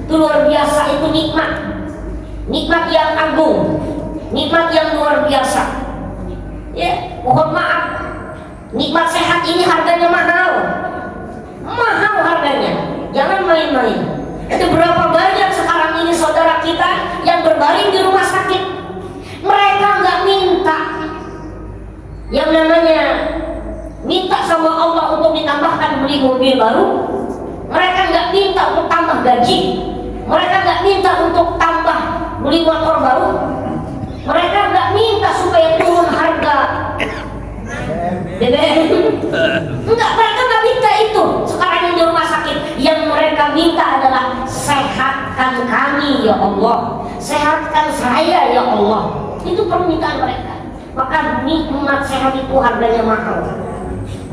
itu luar biasa, itu nikmat, nikmat yang agung, nikmat yang luar biasa. Ya, mohon maaf, nikmat sehat ini harganya mahal, mahal harganya. Jangan main-main. Ada berapa banyak sekarang ini saudara kita yang berbaring di rumah sakit, mereka nggak minta yang namanya minta sama Allah untuk ditambahkan beli mobil baru. Mereka nggak minta untuk tambah gaji. Mereka nggak minta untuk tambah beli motor baru. Mereka nggak minta supaya turun harga BBM. Enggak, mereka nggak minta itu. Sekarang yang di rumah sakit, yang mereka minta adalah sehatkan ya Allah, sehatkan saya ya Allah. Itu permintaan mereka. Maka nikmat sehat itu harganya mahal,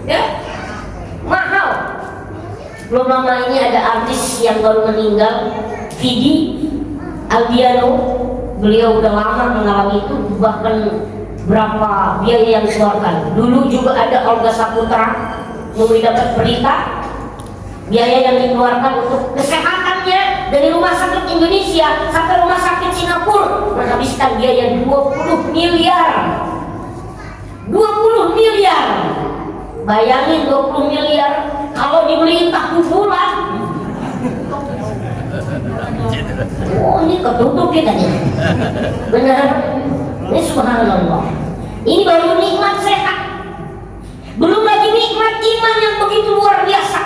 ya, mahal. Belum lama ini ada artis yang baru meninggal, Vidi Aldiano. Beliau udah lama mengalami itu, bahkan berapa biaya yang dikeluarkan. Dulu juga ada Olga Saputra, dapat berita biaya yang dikeluarkan untuk kesehatannya dari rumah sakit Indonesia sampai rumah sakit Singapura menghabiskan biaya 20 miliar. 20 miliar. Bayangin 20 miliar kalau dibeli tahu bulan. Oh, ini ketutup kita nih. Benar. Ini subhanallah. Ini baru nikmat sehat. Belum lagi nikmat iman yang begitu luar biasa.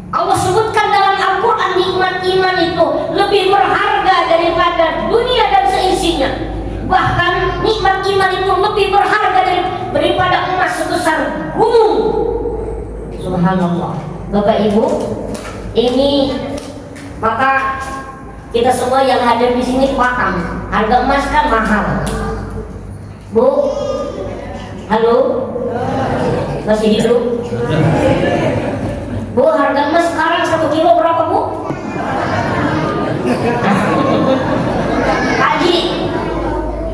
Allah sebutkan dalam Al-Quran nikmat iman itu lebih berharga daripada dunia dan seisinya. Bahkan nikmat iman itu lebih berharga daripada emas sebesar gunung. Subhanallah. Bapak Ibu, ini maka kita semua yang hadir di sini paham harga emas kan mahal. Bu, halo, masih hidup? Bu, harga emas sekarang 1 kilo berapa, Bu? Haji,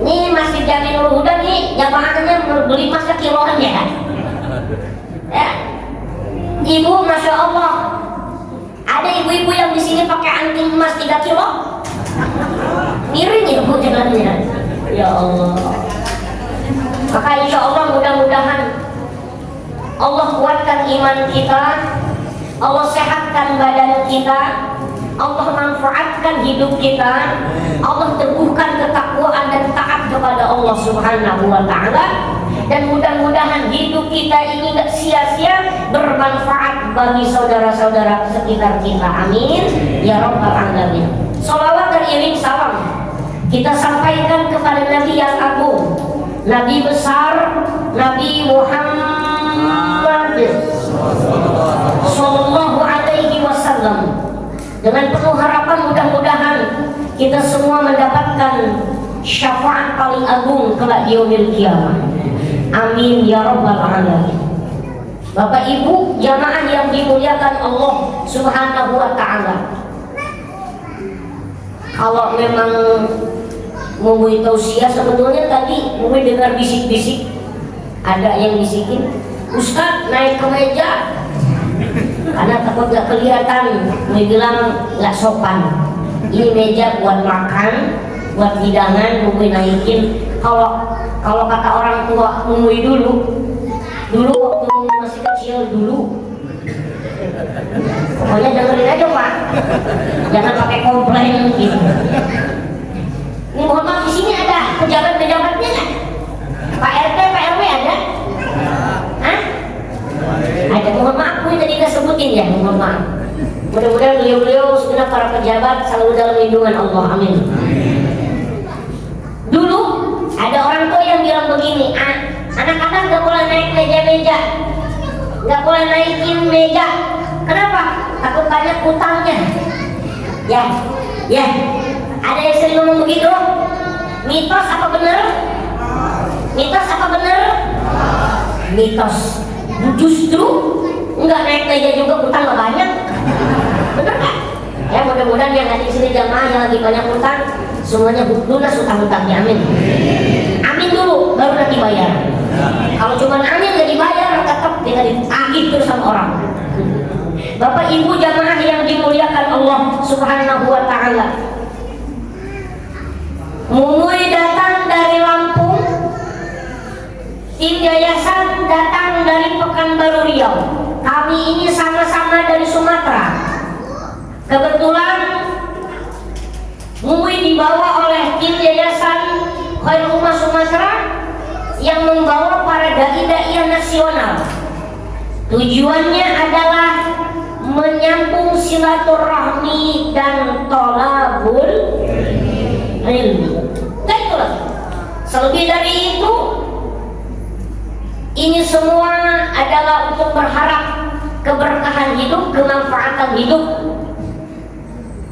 ini masih Jamiul Huda nih, jamaahnya beli emasnya kiloan ya? Ya, Ibu, masya Allah, ada ibu-ibu yang di sini pakai anting emas 3 kilo, miring ya Bu jalannya. Ya Allah. Maka insya Allah mudah-mudahan Allah kuatkan iman kita, Allah sehatkan badan kita, Allah manfaatkan hidup kita, Allah teguhkan ketakwaan dan taat kepada Allah Subhanahu wa Ta'ala, dan mudah-mudahan hidup kita ini gak sia-sia, bermanfaat bagi saudara-saudara sekitar kita. Amin ya rabbal alamin. Salawat dan iring salam kita sampaikan kepada Nabi yang agung, Nabi besar, Nabi Muhammad Sallallahu Alaihi Wasallam. Dengan penuh harapan mudah-mudahan kita semua mendapatkan syafaat paling agung kelak di yaumil qiyamah. Amin ya rabbal alamin. Bapak Ibu jamaah yang dimuliakan Allah Subhanahu wa Ta'ala, kalau memang Mumui tausiah, sebetulnya tadi Mumui dengar bisik-bisik, ada yang bisikin, Ustaz naik ke meja karena takut gak kelihatan. Mumui bilang gak sopan, ini meja buat makan, buat hidangan. Mumui naikin. Kalau kata orang tua Mumui dulu waktu Mumui masih kecil dulu, pokoknya dengerin aja Pak, jangan pakai komplain gitu. Ini mohon maaf, di sini ada pejabat-pejabatnya nggak? Pak RT, Pak RW ada? Hah? Ada. Mohon maaf, gue tadi nggak sebutin ya, mohon maaf. Mudah-mudahan beliau-beliau segenap para pejabat selalu dalam lindungan Allah. Amin. Dulu ada orang tua yang bilang begini, anak-anak nggak boleh naik meja-meja, nggak boleh naikin meja. Kenapa? Takut banyak utangnya. Ya. Ada yang sering ngomong begitu. Mitos apa benar? Mitos apa benar? Mitos. Justru nggak naik meja juga utang nggak banyak. Benar nggak? Ya mudah-mudahan yang ada di sini jamaah yang lagi banyak utang semuanya lunas utang-utangnya. Amin. Amin dulu, baru nanti bayar. Kalau cuma amin nggak dibayar, tetap tinggal ditagih terus sama orang. Bapak Ibu jamaah yang dimuliakan Allah Subhanahu wa Ta'ala, Mumui datang dari Lampung, tim yayasan datang dari Pekanbaru Riau. Kami ini sama-sama dari Sumatera. Kebetulan Mumui dibawa oleh tim yayasan Khairul Ummah Sumatera yang membawa para dai-dai nasional. Tujuannya adalah menyambung silaturahmi dan tolabul ilmi. Nah itulah. Selebih dari itu, ini semua adalah untuk berharap keberkahan hidup, kemanfaatan hidup.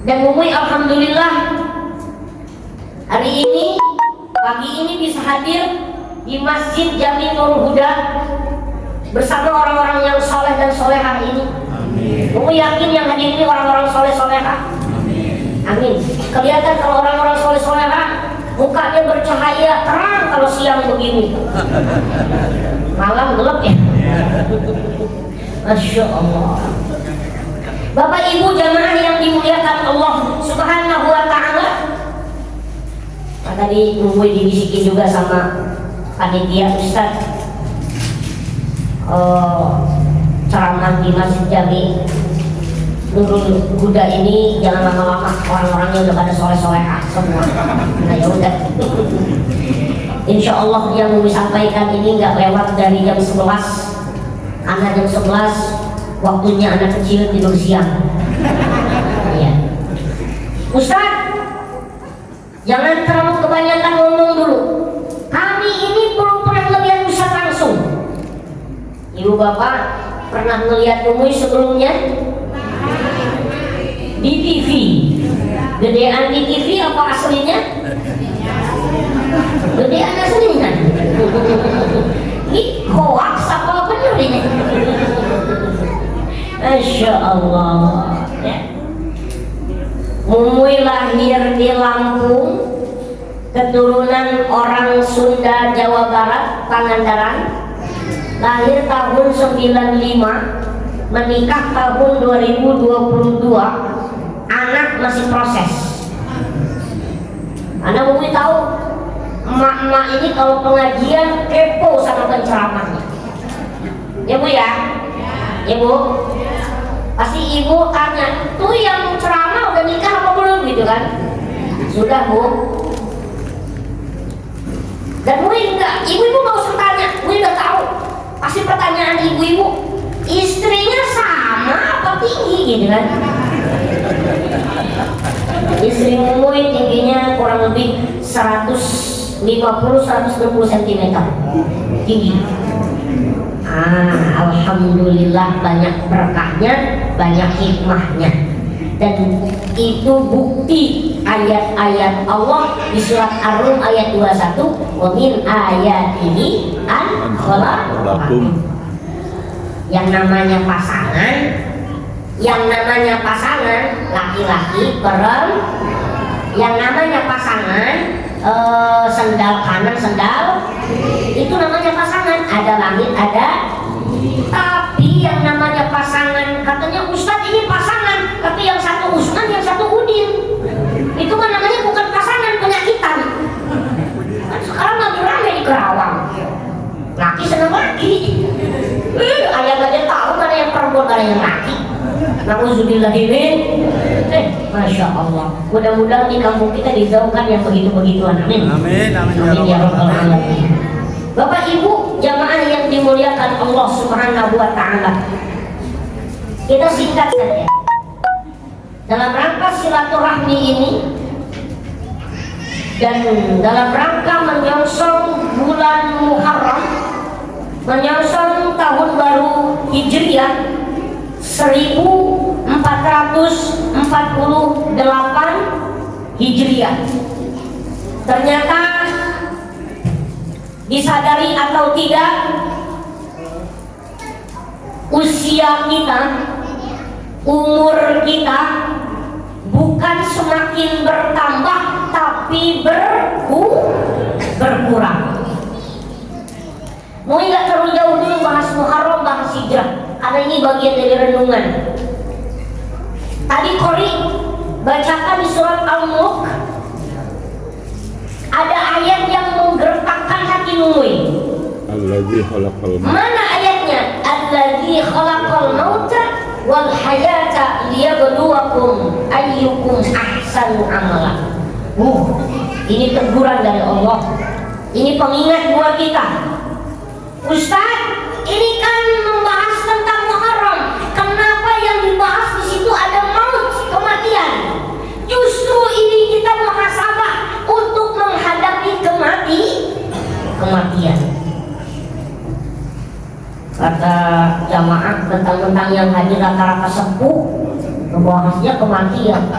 Dan Mumui alhamdulillah Hari ini, pagi ini bisa hadir di Masjid Jami Nurul Huda bersama orang-orang yang soleh dan solehah ini. Kamu yakin yang hadir ini orang-orang soleh solehah? Amin. Kelihatan kalau orang-orang soleh solehah mukanya bercahaya terang kalau siang begini. Malam gelap ya. Masya Allah. Bapak Ibu jamaah yang dimuliakan Allah Subhanahu wa Ta'ala. Tadi nungguin dibisikin juga sama panitia Ustaz. Ceramah di Masjid Jami Nurul Huda ini jangan lama-lama, orang-orangnya udah pada soleh-solehah semua. Nah ya udah. Insya Allah yang mau disampaikan ini nggak lewat dari jam 11. Anak jam 11 waktunya anak kecil tidur siang. Ya. Ustaz, jangan terlalu kebanyakan ngomong dulu. Kami ini belum pernah melihat Ustaz langsung. Ibu bapak pernah melihat Umui sebelumnya? Di TV. Gedean di TV apa aslinya? Gedean aslinya. Ini hoax apa benar ini? Masya Allah. Ya. Umui lahir di Lampung, keturunan orang Sunda Jawa Barat, Pangandaran. Lahir tahun 95, menikah tahun 2022. Anak masih proses. Anda mau tahu, emak-emak ini kalau pengajian kepo sama penceramahnya. Ya Bu ya? Ya Bu? Pasti ibu tanya, tuh yang ceramah udah nikah apa belum gitu kan? Sudah Bu. Dan Bu enggak, ibu-ibu gak usah tanya, Bu udah tahu. Pasti pertanyaan ibu-ibu, istrinya sama apa tinggi gitu kan? Istri Mumuy tingginya kurang lebih 150-160 cm tinggi. Alhamdulillah banyak berkahnya, banyak hikmahnya. Dan itu bukti ayat-ayat Allah di surat Ar-Rum ayat 21, wa min ayatihi an khalaqakum. Yang namanya pasangan laki-laki perempuan, yang namanya pasangan sendal kanan sendal itu namanya pasangan, ada langit ada. Tapi yang namanya pasangan, katanya Ustadz ini pasangan, tapi yang satu Usman yang satu Udin, itu kan namanya bukan pasangan, penyakitan. Kan sekarang lagi rame di Kerawang, laki senang laki. Ayah aja tahu mana yang perempuan mana yang laki. Nauzubillahimin. Masya Allah. Mudah-mudahan di kampung kita dijauhkan yang begitu-begituan. Amin. Amin. Amin ya rabbal alamin. Bapak Ibu jamaah yang dimuliakan Allah Subhanahu wa Ta'ala, kita singkat saja. Dalam rangka silaturahmi ini dan dalam rangka menyongsong bulan Muharram, menyongsong tahun baru Hijriah 1448 Hijriah. Ternyata disadari atau tidak, usia kita, umur kita bukan semakin bertambah tapi berkurang. Mau nggak terlalu jauh dulu bahas Muharram, bahas hijrah, karena ini bagian dari renungan. Tadi Qori bacakan di surat Al-Mulk, ada ayat yang menggerakkan hati Umui. Mana ayatnya? Alladzi khalaqal mauta wal hayata liyabluwakum ayyukum ahsanu amala. Ini teguran dari Allah. Ini pengingat buat kita. Ustaz, ini kan membahas tentang Muharram. Kenapa yang dibahas di situ ada maut, kematian? Justru ini kita muhasabah untuk menghadapi kematian. Kata jamaah tentang yang hadir rata-rata sepuh, membahasnya kematian.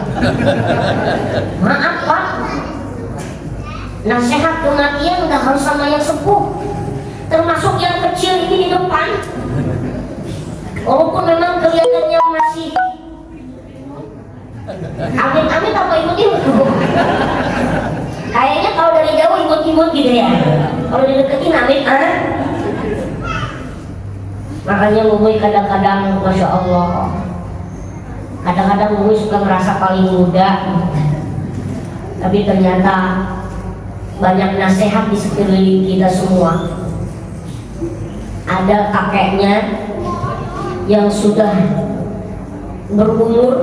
Maaf Pak, Nasihat kematian nggak harus sama yang sepuh, termasuk yang kecil ini di depan. Walaupun memang kelihatannya masih amin-amin apa imut-imut. Kayaknya kalau dari jauh imut-imut gitu ya. Kalau dideketin amin Makanya Mumuy kadang-kadang Masya Allah, kadang-kadang Mumuy suka merasa paling muda, tapi ternyata banyak nasihat di sekeliling kita semua. Ada kakeknya yang sudah berumur,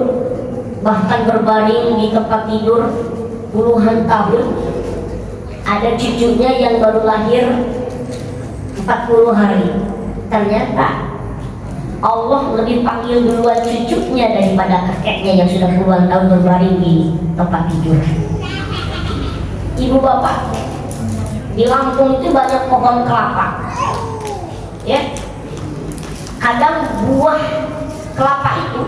bahkan berbaring di tempat tidur puluhan tahun. Ada cucunya yang baru lahir 40 hari. Ternyata Allah lebih panggil duluan cucunya daripada kakeknya yang sudah puluhan tahun berbaring di tempat tidur. Ibu bapak, di Lampung itu banyak pohon kelapa, ya. Kadang buah kelapa itu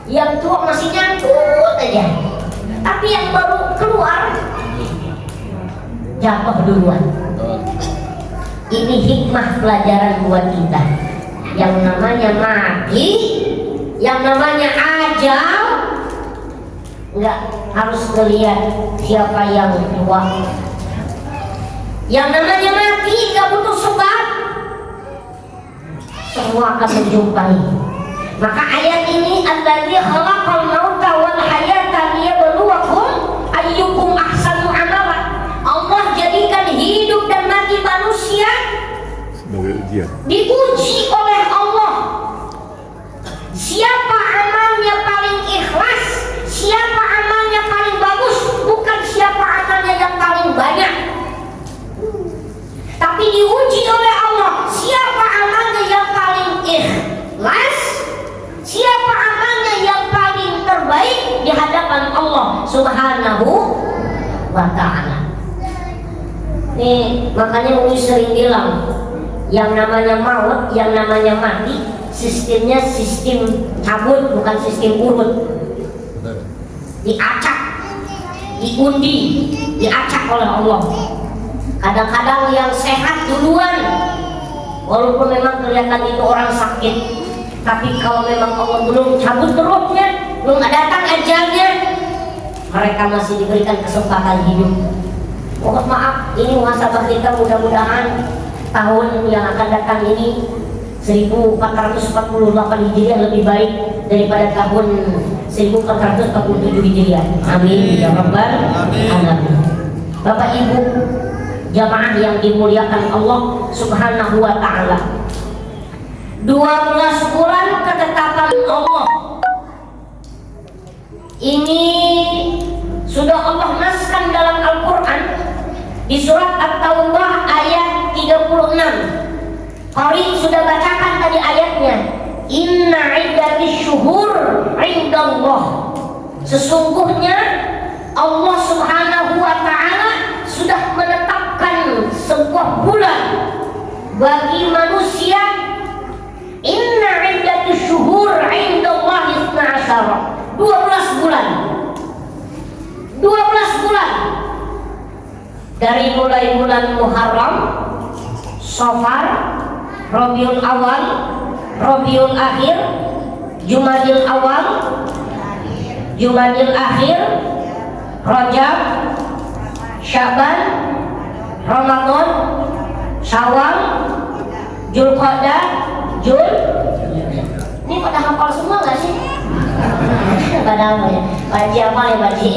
yang tua masih nyangkut aja, tapi yang baru keluar jatuh duluan. Ini hikmah pelajaran buat kita. Yang namanya mati, yang namanya ajal, nggak harus melihat siapa yang tua. Yang namanya mati nggak butuh sebab, semua akan menjumpai. Maka ayat ini allazi khalaqal mauta wal hayata liyabluwakum ayyukum ahsanu amala. Allah jadikan hidup dan mati manusia diuji oleh Allah. Siapa amalnya paling ikhlas, siapa amalnya paling bagus, bukan siapa amalnya yang paling banyak, tapi diuji oleh Allah siapa amalnya yang paling ikhlas, siapa amalnya yang paling terbaik di hadapan Allah Subhanahu wa ta'ala. Nih, makanya Umi sering bilang, yang namanya maut, yang namanya mati, sistemnya sistem cabut, bukan sistem urut. Diacak, diundi, diacak oleh Allah. Kadang-kadang yang sehat duluan, walaupun memang kelihatan itu orang sakit, tapi kalau memang Allah belum cabut rohnya, belum datang ajalnya, mereka masih diberikan kesempatan hidup. Mohon maaf, ini muhasabah kita mudah-mudahan tahun yang akan datang ini 1448 Hijriah lebih baik daripada tahun 1447 Hijriah. Amin ya rabbal alamin. Bapak Ibu jamaah yang dimuliakan Allah Subhanahu wa ta'ala, 12 bulan ketetapan Allah ini sudah Allah naskan dalam Al-Quran di surat At-Taubah ayat 36. Qari sudah bacakan tadi ayatnya. Inna iddatish syuhur indallah. Sesungguhnya Allah Subhanahu wa ta'ala sudah menetapkan sebuah bulan bagi manusia. Inna iddatish syuhur indallah 12 bulan. 12 bulan. Dari mulai bulan Muharram, Safar, Rabiul Awal, Rabiul Akhir, Jumadil Awal, Jumadil Akhir, Rajab, Syaban, Ramadan, Syawal, Dzulqa'dah, Jul. Ini pada hafal semua nggak sih? Pada apa ya? Baca apa ya baca?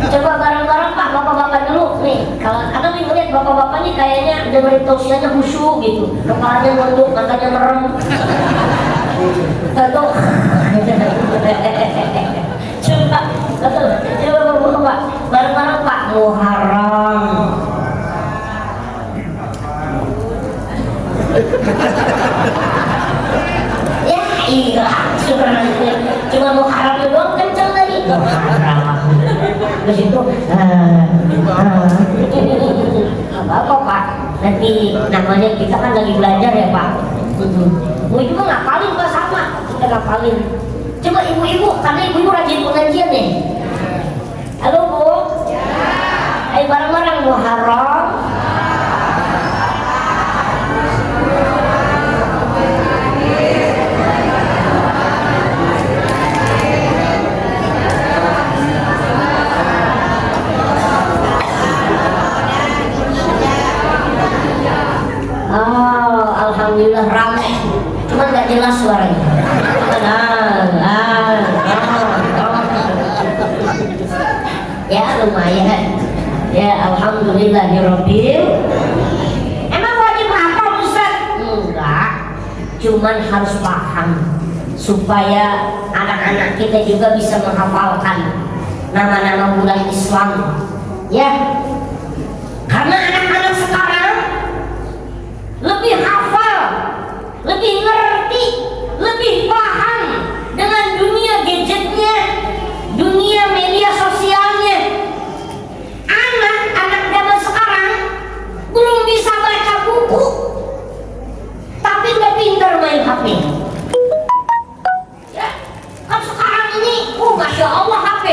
Coba bareng-bareng Pak, bapak-bapak dulu nih. Karena nih melihat bapak-bapak nih kayaknya dengerin tausiahnya khusyuk gitu. Kepalanya nunduk, matanya merem. Satu. Coba Pak, bareng-bareng Pak. Muharram. Ya iya, cuma Muharram doang kenceng tadi. Muharram. Terus itu apa Pak? Nanti namanya kita kan lagi belajar ya Pak. Mau juga ngapalin Pak, sama kita ngapalin. Coba ibu-ibu, karena ibu-ibu rajin pengajian nih. Halo Bu. Muharram. Oh, alhamdulillah ramai. Cuma nggak jelas suaranya. Ya lumayan. Ya alhamdulillahirobbil. Emang wajib hafal Ustaz? Enggak. Cuman harus paham supaya anak-anak kita juga bisa menghafalkan nama-nama bulan Islam. Ya. Karena anak-anak sekarang lebih hafal, lebih ngerti, lebih paham dengan dunia gadgetnya, dunia media sosialnya. Anak-anak zaman sekarang belum bisa baca buku, tapi udah pintar main HP. Ya, kan sekarang ini, masya Allah HP.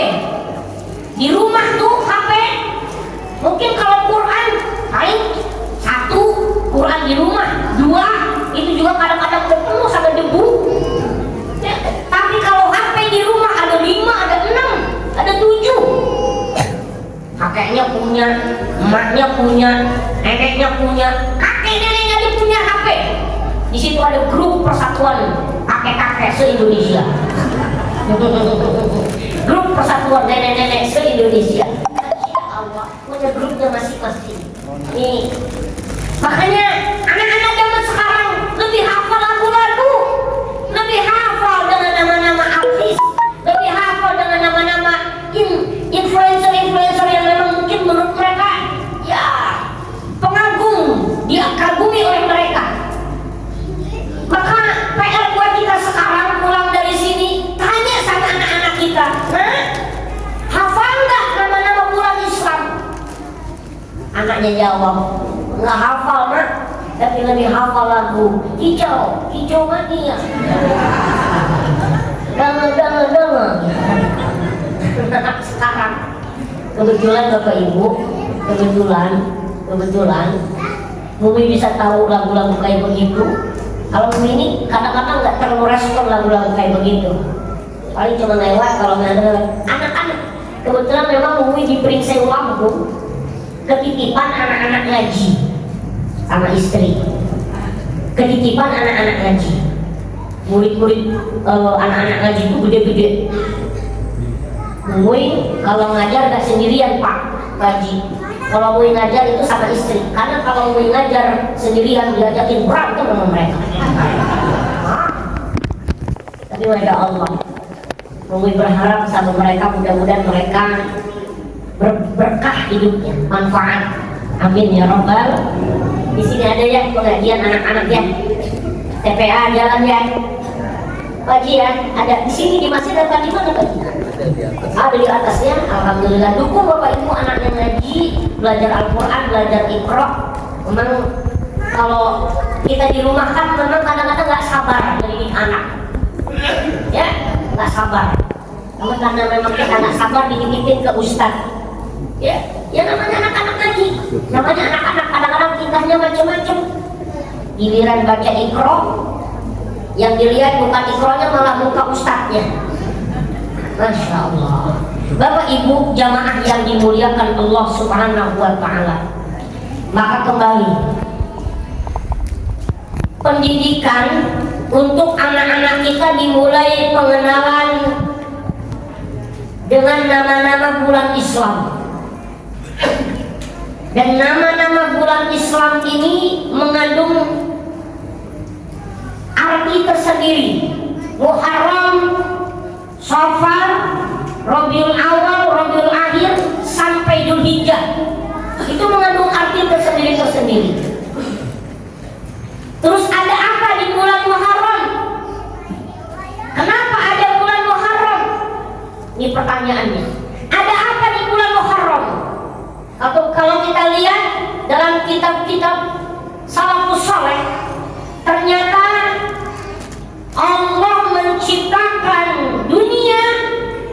Di rumah tuh HP. Mungkin kalau Quran paling 1 Quran di rumah, 2 itu juga kadang-kadang penuh sama debu. Ya, tapi kalau HP di rumah ada 5, ada 6, ada 7. Kakeknya punya, emaknya punya, neneknya punya, kakek neneknya dia punya HP. Di situ ada grup persatuan kakek-kakek se-Indonesia. Grup persatuan nenek-nenek se-Indonesia. Masya Allah, punya grupnya masing-masing. Nih, makanya anak-anak zaman sekarang lebih hafal lagu-lagu, lebih hafal dengan nama-nama artis, lebih hafal dengan nama-nama influencer-influencer yang memang mungkin menurut mereka ya pengagum, diakagumi oleh mereka. Maka PR buat kita sekarang pulang dari sini, tanya sama anak-anak kita, hafal nggak nama-nama bulan Islam? Anaknya jawab, nggak hafal mak, tapi lebih hafal lagu hijau, hijau mania, dama. Sekarang kebetulan Bapak Ibu, kebetulan Bumi bisa tahu lagu-lagu kayak begitu. Kalau Bumi ini kadang-kadang nggak terlalu respon lagu-lagu kayak begitu, paling cuma lewat kalau nggak ada anak-anak. Kebetulan memang Bumi di Pringseu Lampung ketitipan anak-anak ngaji sama istri, ketitipan anak-anak ngaji. Murid-murid anak-anak ngaji itu gede-gede. Mui kalau ngajar gak sendirian Pak ngaji. Kalau Mui ngajar itu sama istri. Karena kalau Mui ngajar sendirian diajakin berantem sama mereka. Tapi masya Allah, Mui berharap sama mereka, mudah-mudahan mereka berkah hidupnya, manfaat. Amin ya Rabbal. Di sini ada ya pengajian anak-anak ya. TPA jalan ya. Pagi ya, ada di sini di masjid apa di mana Pak? Ada di atasnya. Alhamdulillah, dukung Bapak Ibu anaknya ngaji, belajar Al-Quran, belajar Iqra. Memang kalau kita di rumah kan memang kadang-kadang nggak sabar mendidik anak, ya nggak sabar. Karena memang kita nggak sabar dititipin ke ustadz. Ya namanya anak-anak ngaji, namanya anak-anak kadang-kadang tingkahnya macam-macam. Giliran baca Iqra, yang dilihat bukan Iqranya malah muka ustadznya. Masya Allah. Bapak Ibu jamaah yang dimuliakan Allah Subhanahu wa Ta'ala, maka kembali pendidikan untuk anak-anak kita dimulai pengenalan dengan nama-nama bulan Islam. Dan nama-nama bulan Islam ini mengandung arti tersendiri. Muharram, Safar, Rabiul Awal, Rabiul Akhir sampai Dzulhijjah. Itu mengandung arti tersendiri-tersendiri. Terus ada apa di bulan Muharram? Kenapa ada bulan Muharram? Ini pertanyaannya. Ada apa di bulan Muharram? Kalau kita lihat dalam kitab-kitab salafus saleh, ternyata Allah menciptakan dunia,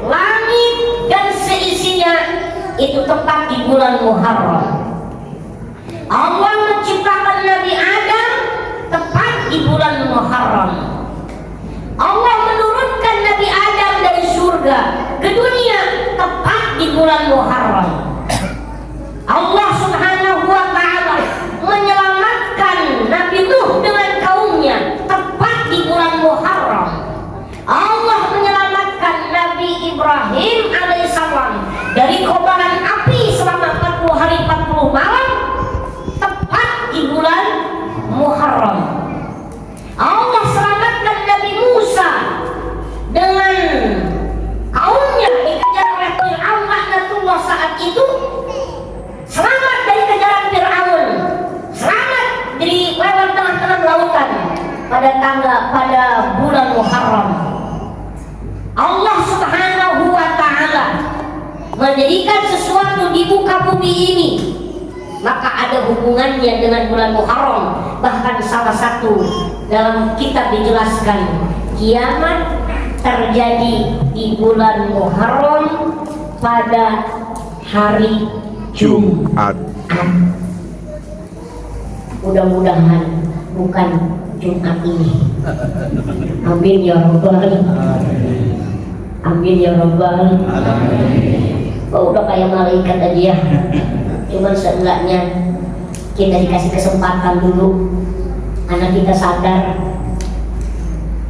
langit dan seisinya itu tepat di bulan Muharram. Allah menciptakan Nabi Adam tepat di bulan Muharram. Allah menurunkan Nabi Adam dari surga ke dunia tepat di bulan Muharram. Allah Subhanahu wa ta'ala menyelamatkan Nabi Nuh dengan kaumnya tepat di bulan Muharram. Allah menyelamatkan Nabi Ibrahim alaihissalam dari kobaran api selama 40 hari 40 malam tepat di bulan Muharram. Allah selamatkan Nabi Musa dengan kaumnya dikejar oleh Fir'aun laknatullah saat itu, selamat dari kejaran Fir'aun, selamat dari lewat tengah-tengah lautan pada bulan Muharram. Allah Subhanahu wa ta'ala menjadikan sesuatu di muka bumi ini maka ada hubungannya dengan bulan Muharram. Bahkan salah satu dalam kitab dijelaskan kiamat terjadi di bulan Muharram pada hari Jumat. Mudah-mudahan bukan Jumat ini. Amin ya Rabbal. Amin ya Rabbal. Oh, udah kayak malaikat aja ya. Cuman seenggaknya kita dikasih kesempatan dulu, anak kita sadar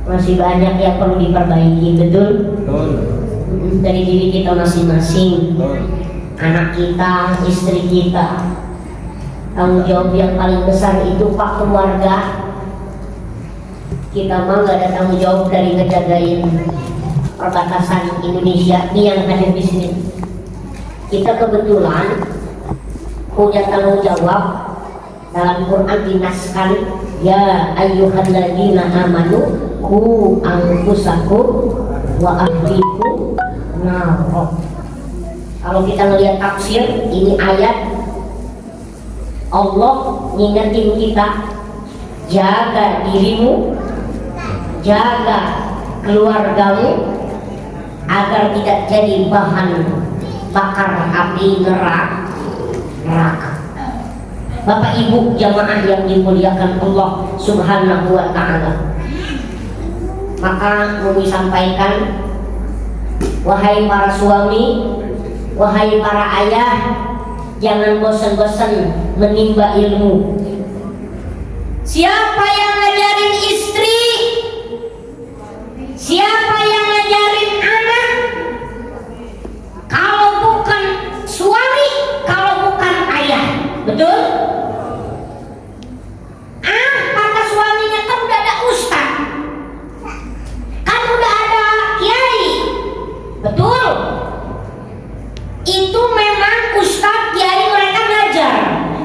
masih banyak yang perlu diperbaiki. Betul? Dari diri kita masing-masing, anak kita, istri kita. Tanggung jawab yang paling besar itu Pak keluarga. Kita mah gak ada tanggung jawab dari ngejagain perbatasan Indonesia ini yang ada di sini. Kita kebetulan punya tanggung jawab. Dalam Quran dinaskan, ya ayyuhalladzina amanu qu anfusakum wa ahlikum nar. Kalau kita melihat tafsir ini ayat, Allah ngingetin kita, jaga dirimu, jaga keluargamu agar tidak jadi bahan bakar api neraka. Bapak Ibu jamaah yang dimuliakan Allah Subhanahu wa ta'ala, maka mau disampaikan, wahai para suami, wahai para ayah, jangan bosan-bosan menimba ilmu. Siapa yang ngajarin istri? Siapa yang ngajarin anak? Kalau bukan suami, kalau bukan ayah. Betul? Kata suaminya kan udah ada ustaz, kan udah ada kiai. Betul? Itu memang ustaz, kiai mereka ngajar.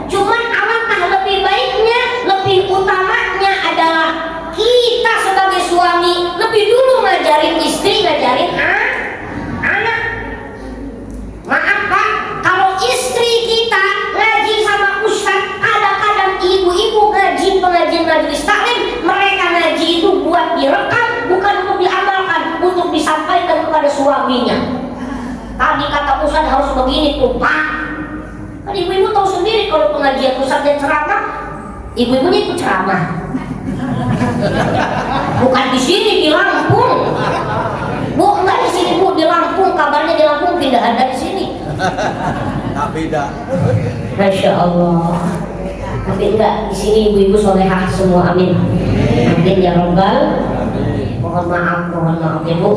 Cuman alangkah lebih baiknya, lebih utamanya adalah kita sebagai suami lebih dulu ngajarin istri, ngajarin anak. Maaf Pak, kalau istri kita ngaji sama ustaz, kadang-kadang ibu-ibu ngaji pengajian majelis taklim, mereka ngaji itu buat direkam, bukan untuk diamalkan, untuk disampaikan kepada suaminya. Tadi kata ustaz harus begini tuh Pak. Kan ibu-ibu tahu sendiri kalau pengajian ustaz dan ceramah, ibu-ibunya ikut ceramah. Bukan di sini di Lampung. Bu, enggak di sini Bu, di Lampung. Kabarnya di Lampung pindahan dari sini. Tak beda. Masya Allah. Tapi enggak, di sini ibu-ibu solehah semua, amin. Amin ya Rabbal. Mohon maaf ya Bu.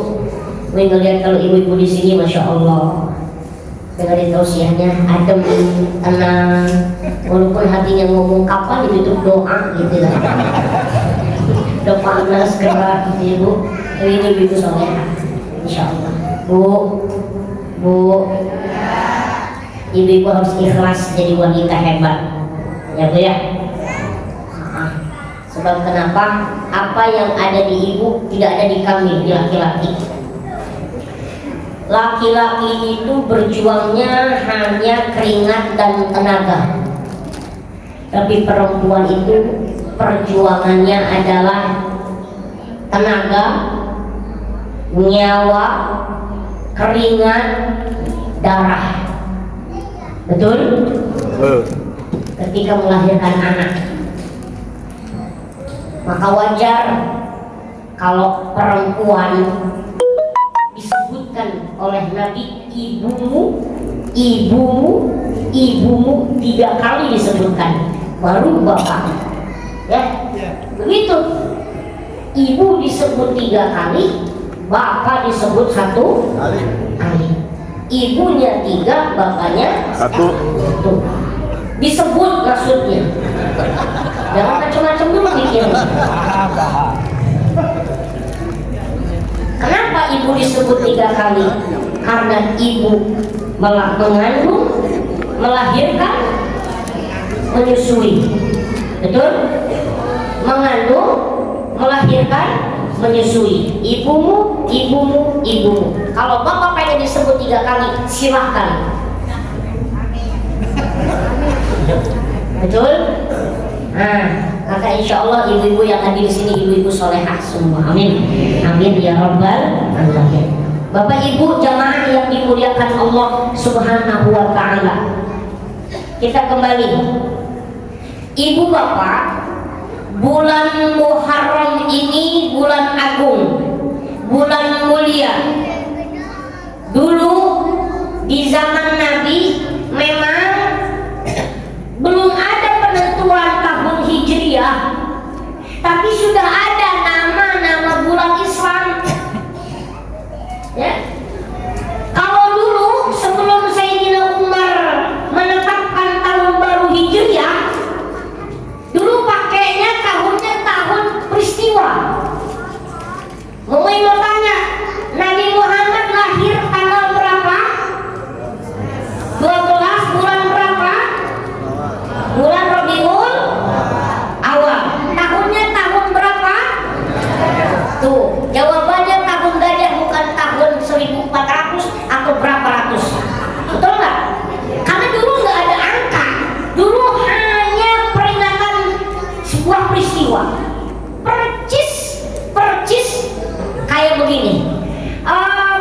Gue ngeliat kalau ibu-ibu di sini, masya Allah, dengerin tausiahnya adem, tenang, walaupun hatinya ngomong kapan ditutup doa gitu lah. Udah panas gerak gitu ya Bu. Tapi ini ibu solehah, insya Allah. Bu, ibu-ibu harus ikhlas jadi wanita hebat, ya Bu ya. Sebab kenapa? Apa yang ada di ibu tidak ada di kami, di laki-laki. Laki-laki itu berjuangnya hanya keringat dan tenaga, tapi perempuan itu perjuangannya adalah tenaga, nyawa, keringat, darah. Betul? ketika melahirkan anak. Maka wajar kalau perempuan disebutkan oleh Nabi ibumu, ibumu, ibumu 3 kali disebutkan, baru bapak. Ya, begitu. Ibu disebut 3 kali, bapak disebut 1 kali. Ibunya 3, bapaknya 1. Disebut maksudnya. Jangan macam-macam dulu mikirnya. Kenapa ibu disebut 3 kali? Karena ibu mengandung, melahirkan, menyusui. Betul? Mengandung, melahirkan, menyusui. Ibumu, ibumu, ibumu. Kalau bapak pengen disebut 3 kali, silahkan. Betul? Nah, maka insya Allah ibu-ibu yang hadir di sini ibu-ibu solehah semua. Amin. Amin ya rabbal alamin. Bapak ibu jamaah yang dimuliakan Allah Subhanahu wa taala. Kita kembali. Ibu bapak, bulan Muharram ini bulan agung, bulan mulia. Dulu di zaman Nabi memang belum ada penentuan tahun Hijriah, tapi sudah ada nama-nama bulan Islam. Ya. Kalau dulu sebelum Sayyidina Umar menetapkan tahun baru Hijriah, dulu pakainya tahunnya tahun peristiwa. Mau tanya, Nabi Muhammad lahir tanggal berapa? 12 bulan berapa? Bulan Rabiul Awal. Tahunnya tahun berapa? Tuh, jawabannya tahun gajah, bukan tahun 1400 atau berapa ratus. Betul nggak? Karena dulu nggak ada angka. Dulu hanya peringatan sebuah peristiwa. Percis kayak begini.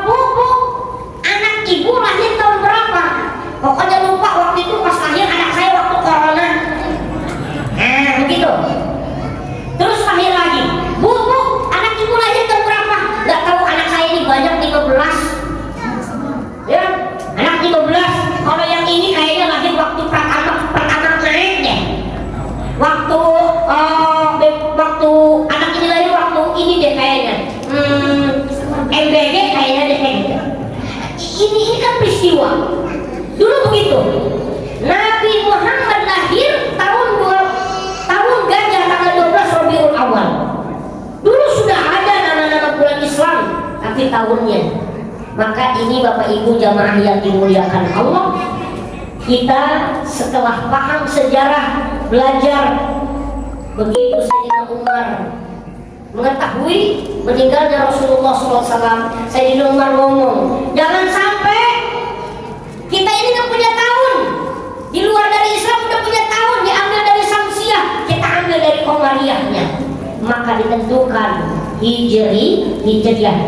Bu, anak ibu lahir tahun berapa? Pokoknya lupa waktu itu pas lahir anak saya waktu corona. Nah, begitu. Terus lahir lagi. Bu, anak ibu lahir tahun berapa? Gak tahu, anak saya ini banyak 15. Ya, anak 15. Kalau yang ini kayaknya lahir waktu pertama naik deh. Waktu anak ini lahir waktu ini deh kayaknya. MBG kayaknya deh kayak gitu. Ini kan peristiwa. Dulu begitu. Nabi Muhammad lahir tahun gajah tanggal 12 Rabiul Awal. Dulu sudah ada nama-nama bulan Islam, tapi tahunnya. Maka ini Bapak Ibu jamaah yang dimuliakan Allah, kita setelah paham sejarah, belajar, begitu Sayyidina Umar mengetahui meninggalnya Rasulullah SAW, Sayyidina Umar ngomong, jangan sampai kita ini udah punya tahun, di luar dari Islam udah punya tahun, diambil dari Samsiah, kita ambil dari Qamariyahnya. Maka ditentukan Hijriah,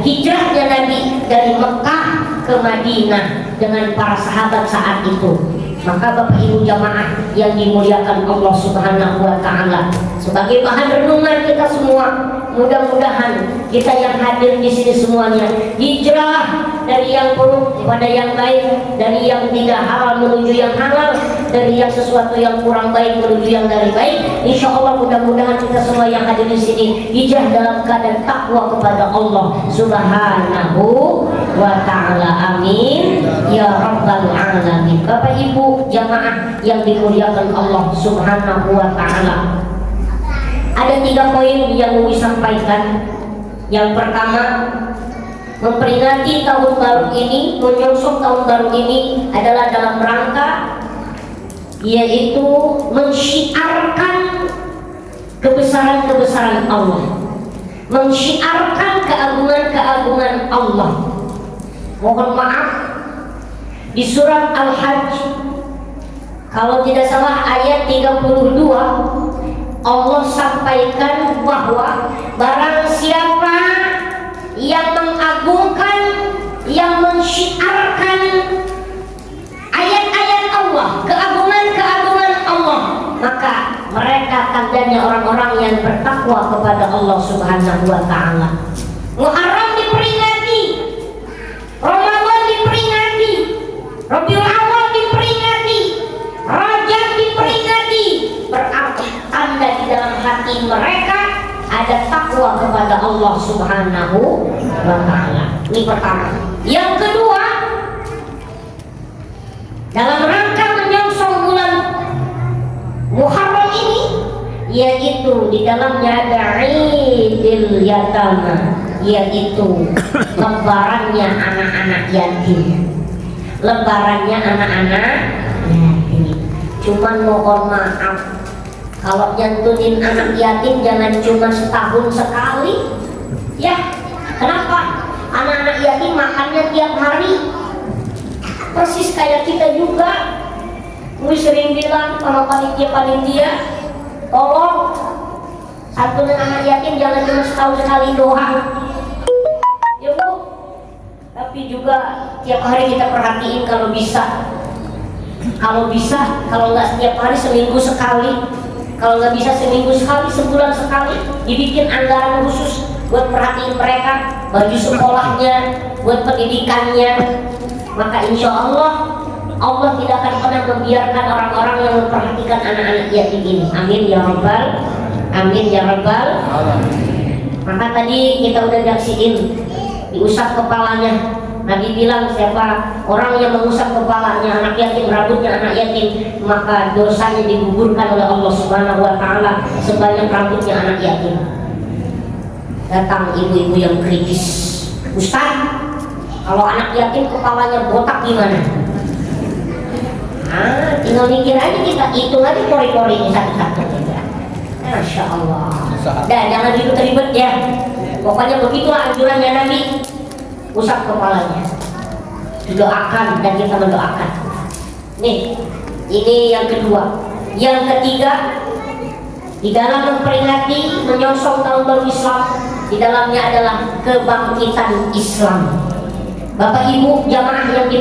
hijrahnya Nabi dari Mekah ke Madinah dengan para sahabat saat itu. Maka Bapak Ibu jamaah yang dimuliakan Allah Subhanahu wa taala, sebagai bahan renungan kita semua, mudah-mudahan kita yang hadir di sini semuanya hijrah dari yang buruk kepada yang baik, dari yang tidak halal menuju yang halal, dari yang sesuatu yang kurang baik menuju yang dari baik. Insya Allah mudah-mudahan kita semua yang hadir di sini hijrah dalam keadaan takwa kepada Allah Subhanahu wa taala. Amin ya rabbal alamin. Bapak Ibu jamaah yang dimuliakan Allah Subhanahu wa taala, ada 3 poin yang mau disampaikan. Yang pertama, memperingati tahun baru ini, menyongsong tahun baru ini adalah dalam rangka yaitu mensyiarkan kebesaran-kebesaran Allah, mensyiarkan keagungan-keagungan Allah. Mohon maaf, di surat Al-Hajj kalau tidak salah ayat 32 Allah sampaikan bahwa barang siapa yang mengagungkan, yang mensyiarkan ayat-ayat Allah, keagungan-keagungan Allah, adanya orang-orang yang bertakwa kepada Allah Subhanahu wa taala. Muharram diperingati, Ramadan diperingati, Rabiul Awal diperingati, Rajab diperingati. Berarti tanda di dalam hati mereka ada takwa kepada Allah Subhanahu wa taala. Ini pertama. Yang kedua, dalam rangka menyongsong bulan Muharram ini, yaitu di dalamnya ada Idul Yatama, yaitu lebarannya anak-anak yatim. Lebarannya anak-anak yatim. Cuman mohon maaf, kalau nyantunin anak yatim jangan cuma setahun sekali. Ya, kenapa? Anak-anak yatim makannya tiap hari. Persis kayak kita juga. Gue sering bilang sama panitia, tolong santunin anak yatim jangan cuma setahun sekali doang. Ya Bu, tapi juga tiap hari kita perhatiin kalau bisa. Kalau nggak setiap hari seminggu sekali. Kalau nggak bisa seminggu sekali, sebulan sekali, dibikin anggaran khusus buat perhatiin mereka, baju sekolahnya, buat pendidikannya. Maka insya Allah tidak akan pernah membiarkan orang-orang yang memperhatikan anak-anak yatim ini. Amin ya rabbal, amin ya rabbal. Maka tadi kita udah nyaksiin diusap kepalanya. Nabi bilang siapa orang yang mengusap kepalanya anak yatim, rambutnya anak yatim, maka dosanya digugurkan oleh Allah Subhanahu wa taala sebanyak rambutnya anak yatim. Datang ibu-ibu yang kritis, Ustaz, kalau anak yatim kepalanya botak gimana? Tinggal mikir aja, kita hitung aja pori-porinya satu-satu. Masya Allah. Dah, jangan ribet-ribet ya. Pokoknya begitulah anjurannya Nabi. Usap kepalanya, didoakan dan kita mendoakan. Nih, ini yang kedua. Yang ketiga, di dalam memperingati menyongsong tahun baru Islam, di dalamnya adalah kebangkitan Islam. Bapak Ibu jamaah yang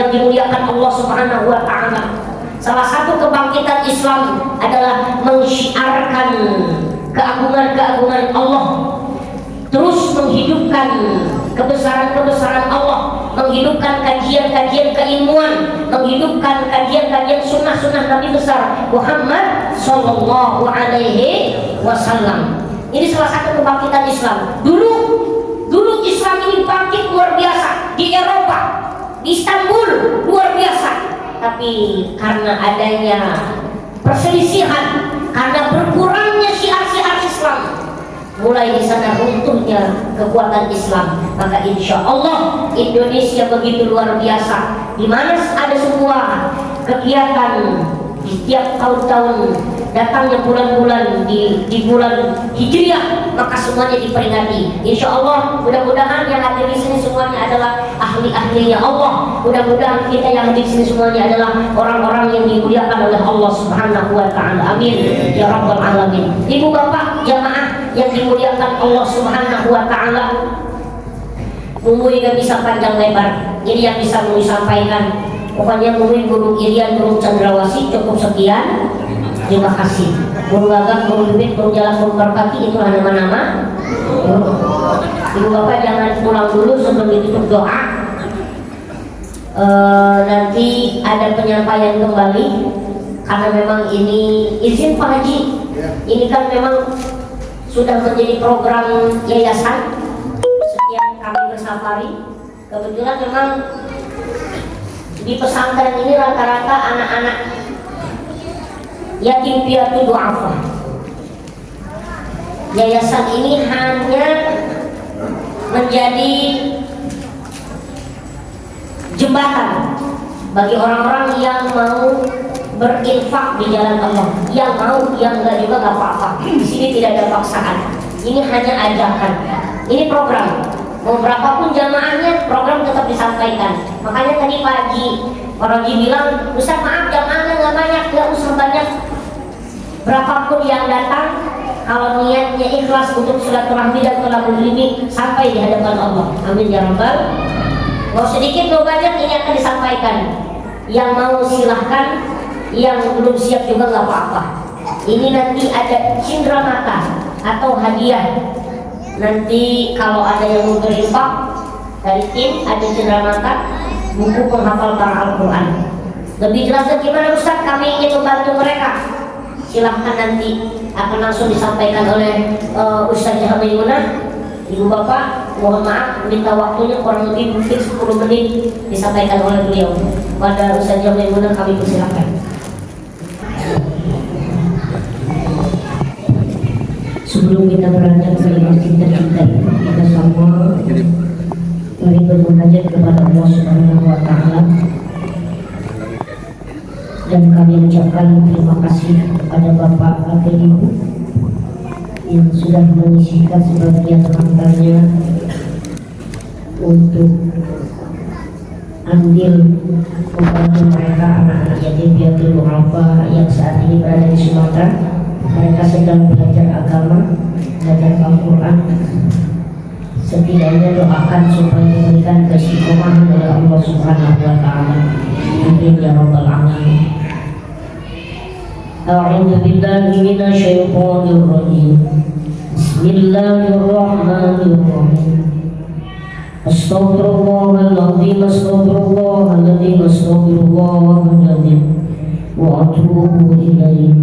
dimuliakan Allah Subhanahu wa taala. Salah satu kebangkitan Islam adalah mensyiarkan keagungan-keagungan Allah, terus menghidupkan kebesaran-kebesaran Allah, menghidupkan kajian-kajian keilmuan, menghidupkan kajian-kajian sunnah-sunnah Nabi besar Muhammad Sallallahu Alaihi Wasallam. Ini salah satu kebangkitan Islam. Dulu Islam ini bangkit luar biasa di Eropa, di Istanbul luar biasa. Tapi karena adanya perselisihan, karena berkurangnya syiar-syiar Islam, mulai di sana runtuhnya kekuatan Islam. Maka insya Allah Indonesia begitu luar biasa, di mana ada sebuah kegiatan di setiap tahun-tahun datangnya bulan-bulan di bulan Hijriah, maka semuanya diperingati. Insya Allah mudah-mudahan yang hadir di sini semuanya adalah ahli-ahlinya Allah. Mudah-mudahan kita yang hadir di sini semuanya adalah orang-orang yang dimuliakan oleh Allah Subhanahu wa taala. Amin ya rabbal alamin. Ibu bapak jamaah yang dimuliakan Allah Subhanahu wa taala, Mumui gak bisa panjang lebar. Ini yang bisa Mumui sampaikan. Pokoknya Mumui Gunung Irian, Gunung Cendrawasih cukup sekian. Terima kasih. Gunung Gagak, Gunung Bibit, Gunung Jalan, Gunung Merpati, itulah nama-nama. Ibu bapak jangan pulang dulu sebelum ditutup doa. Nanti ada penyampaian kembali karena memang ini izin Pak Haji. Ini kan memang sudah menjadi program yayasan setiap kami bersafari. Kebetulan memang di pesantren ini rata-rata anak-anak yatim piatu du'afa. Yayasan ini hanya menjadi jembatan bagi orang-orang yang mau berinfak di jalan Allah. Yang mau, yang enggak juga enggak apa-apa. Di sini tidak ada paksaan. Ini hanya ajakan. Ini program. Mau berapapun jamaahnya, program tetap disampaikan. Makanya tadi Pak Haji bilang, Ustaz maaf jamaahnya nggak banyak, nggak usah banyak. Berapapun yang datang, kalau niatnya ikhlas untuk silaturahmi dan tolabul ilmi sampai di hadapan Allah. Amin ya rabbal. Mau sedikit mau banyak ini akan disampaikan. Yang mau silahkan, yang belum siap juga nggak apa-apa. Ini nanti ada cindera mata atau hadiah. Nanti kalau ada yang mau berinfak dari tim, ada cindera mata, buku penghafal para Al-Quran. Lebih jelasnya gimana Ustaz? Kami ingin membantu mereka. Silahkan nanti akan langsung disampaikan oleh Ustazah Maimunah. Ibu bapak, mohon maaf minta waktunya kurang lebih mungkin 10 menit disampaikan oleh beliau. Pada Ustazah Maimunah kami persilakan. Sebelum kita beranjak ke cinta-cinta itu, kita semua mari bermunajat kepada Allah Subhanahu wa Ta'ala, dan kami ucapkan terima kasih kepada Bapak atau Ibu yang sudah menyisihkan sebagian hartanya untuk ambil membantu mereka anak-anak yatim piatu du'afa yang saat ini berada di Sumatera. Mereka sedang belajar agama, belajar Al-Quran. Setidaknya doakan supaya diberikan keistiqomahan oleh Allah Subhanahu wa Ta'ala. Amin ya rabbal alamin. A'udzu billahi minasyaitonir rajim. Bismillahirrahmanirrahim. Astaghfirullahaladzim, astaghfirullahaladzim, astaghfirullahaladzim, wa atubu ilaih.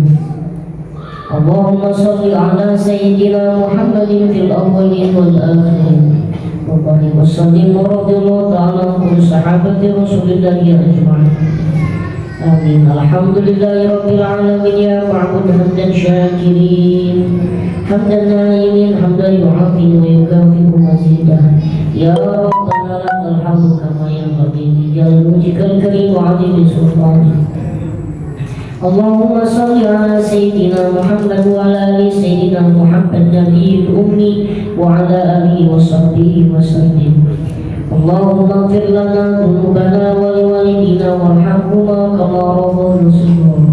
Allahumma salli ala Sayyidina Muhammadin fil awwalin wal akhirin, wa barik wa sallim wa radiyallahu ta'ala an sahabati Rasulillahi ajma'in. Amin. Alhamdulillahi rabbil alamin, ya ma'bud hamdan syakirin, hamdan na'imin, hamdan yu'afi wa yukafi'u mazidah. Ya Rabbana lakal hamdu kama yanbaghi li jalali wajhikal karim wa 'azimi sultanik. Allahumma salli ala Sayyidina Muhammad wa ala ali Sayyidina Muhammad Nabiyil Ummi wa ala alihi wa sahbihi wa sallim. Allahumma ighfir lana dhunubana wa liwalidina warhamhuma kama rabbuna shaghira,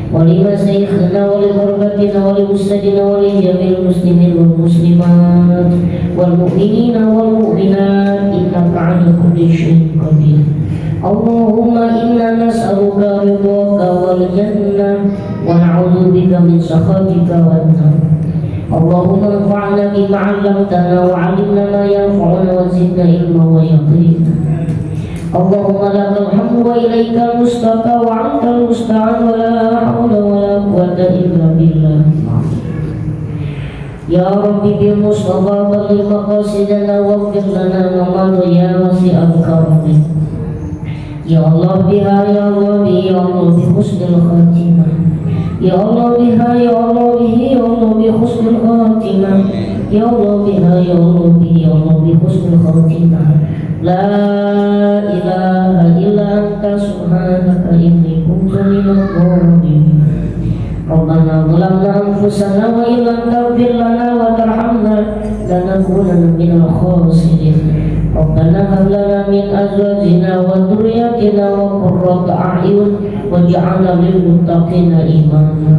wa li masyayikhina wa li ghurbatina wa li ustadina wa li jami'il muslimin wal muslimat wal mu'minina wal mu'minat innaka 'ala kulli syai'in qadir. Allahumma inna nas'aluka ridhaka wal jannah wa na'udzu bika min sakhatika wan nar. Allahumma anfa'na bima 'allamtana wa 'allimna ma yanfa'una wa zidna ilma wa yaqina. Allahumma lakal hamdu wa ilaikal mustaqa wa antal musta'an wa la hawla wa la quwwata illa billah. Ya Rabbi bil Mustafa balligh maqasidana waghfir lana ma madha ya wasi'al karam. Ya Allah biha, ya Allah bihi, ya Allah bi husnil khatimah. Ya Allah biha, ya Allah bihi, ya Allah bi husnil khatimah. Ya Allah biha, ya Allah bihi, ya Allah bi husnil khatimah. La ilaha illa anta subhanaka inni kuntu minadh dhalimin. Rabbana zalamna anfusana wa illam taghfir lana wa tarhamna lanakunanna minal khasirin. Rabbana hab lana min azwajina wa dhurriyyatina qurrata a'yun waj'alna lil muttaqina imama.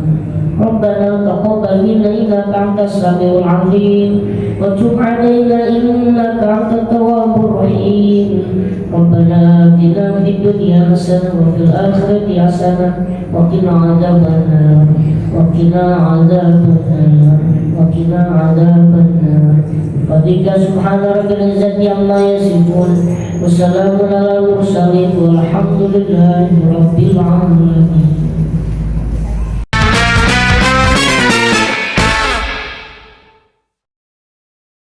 Rabbana taqabbal minna innaka antas samiul 'alim wa tub 'alaina innaka antat tawwabur rahim. Rabbana atina fid dunya hasanah wa fil akhirati hasanah wa qina 'adzabannar wa qina 'adzabannar wa qina 'adzabannar. Fadika subhana rabbil izzati amma yasifun wa salamun alal mursalin walhamdulillahi rabbil alamin.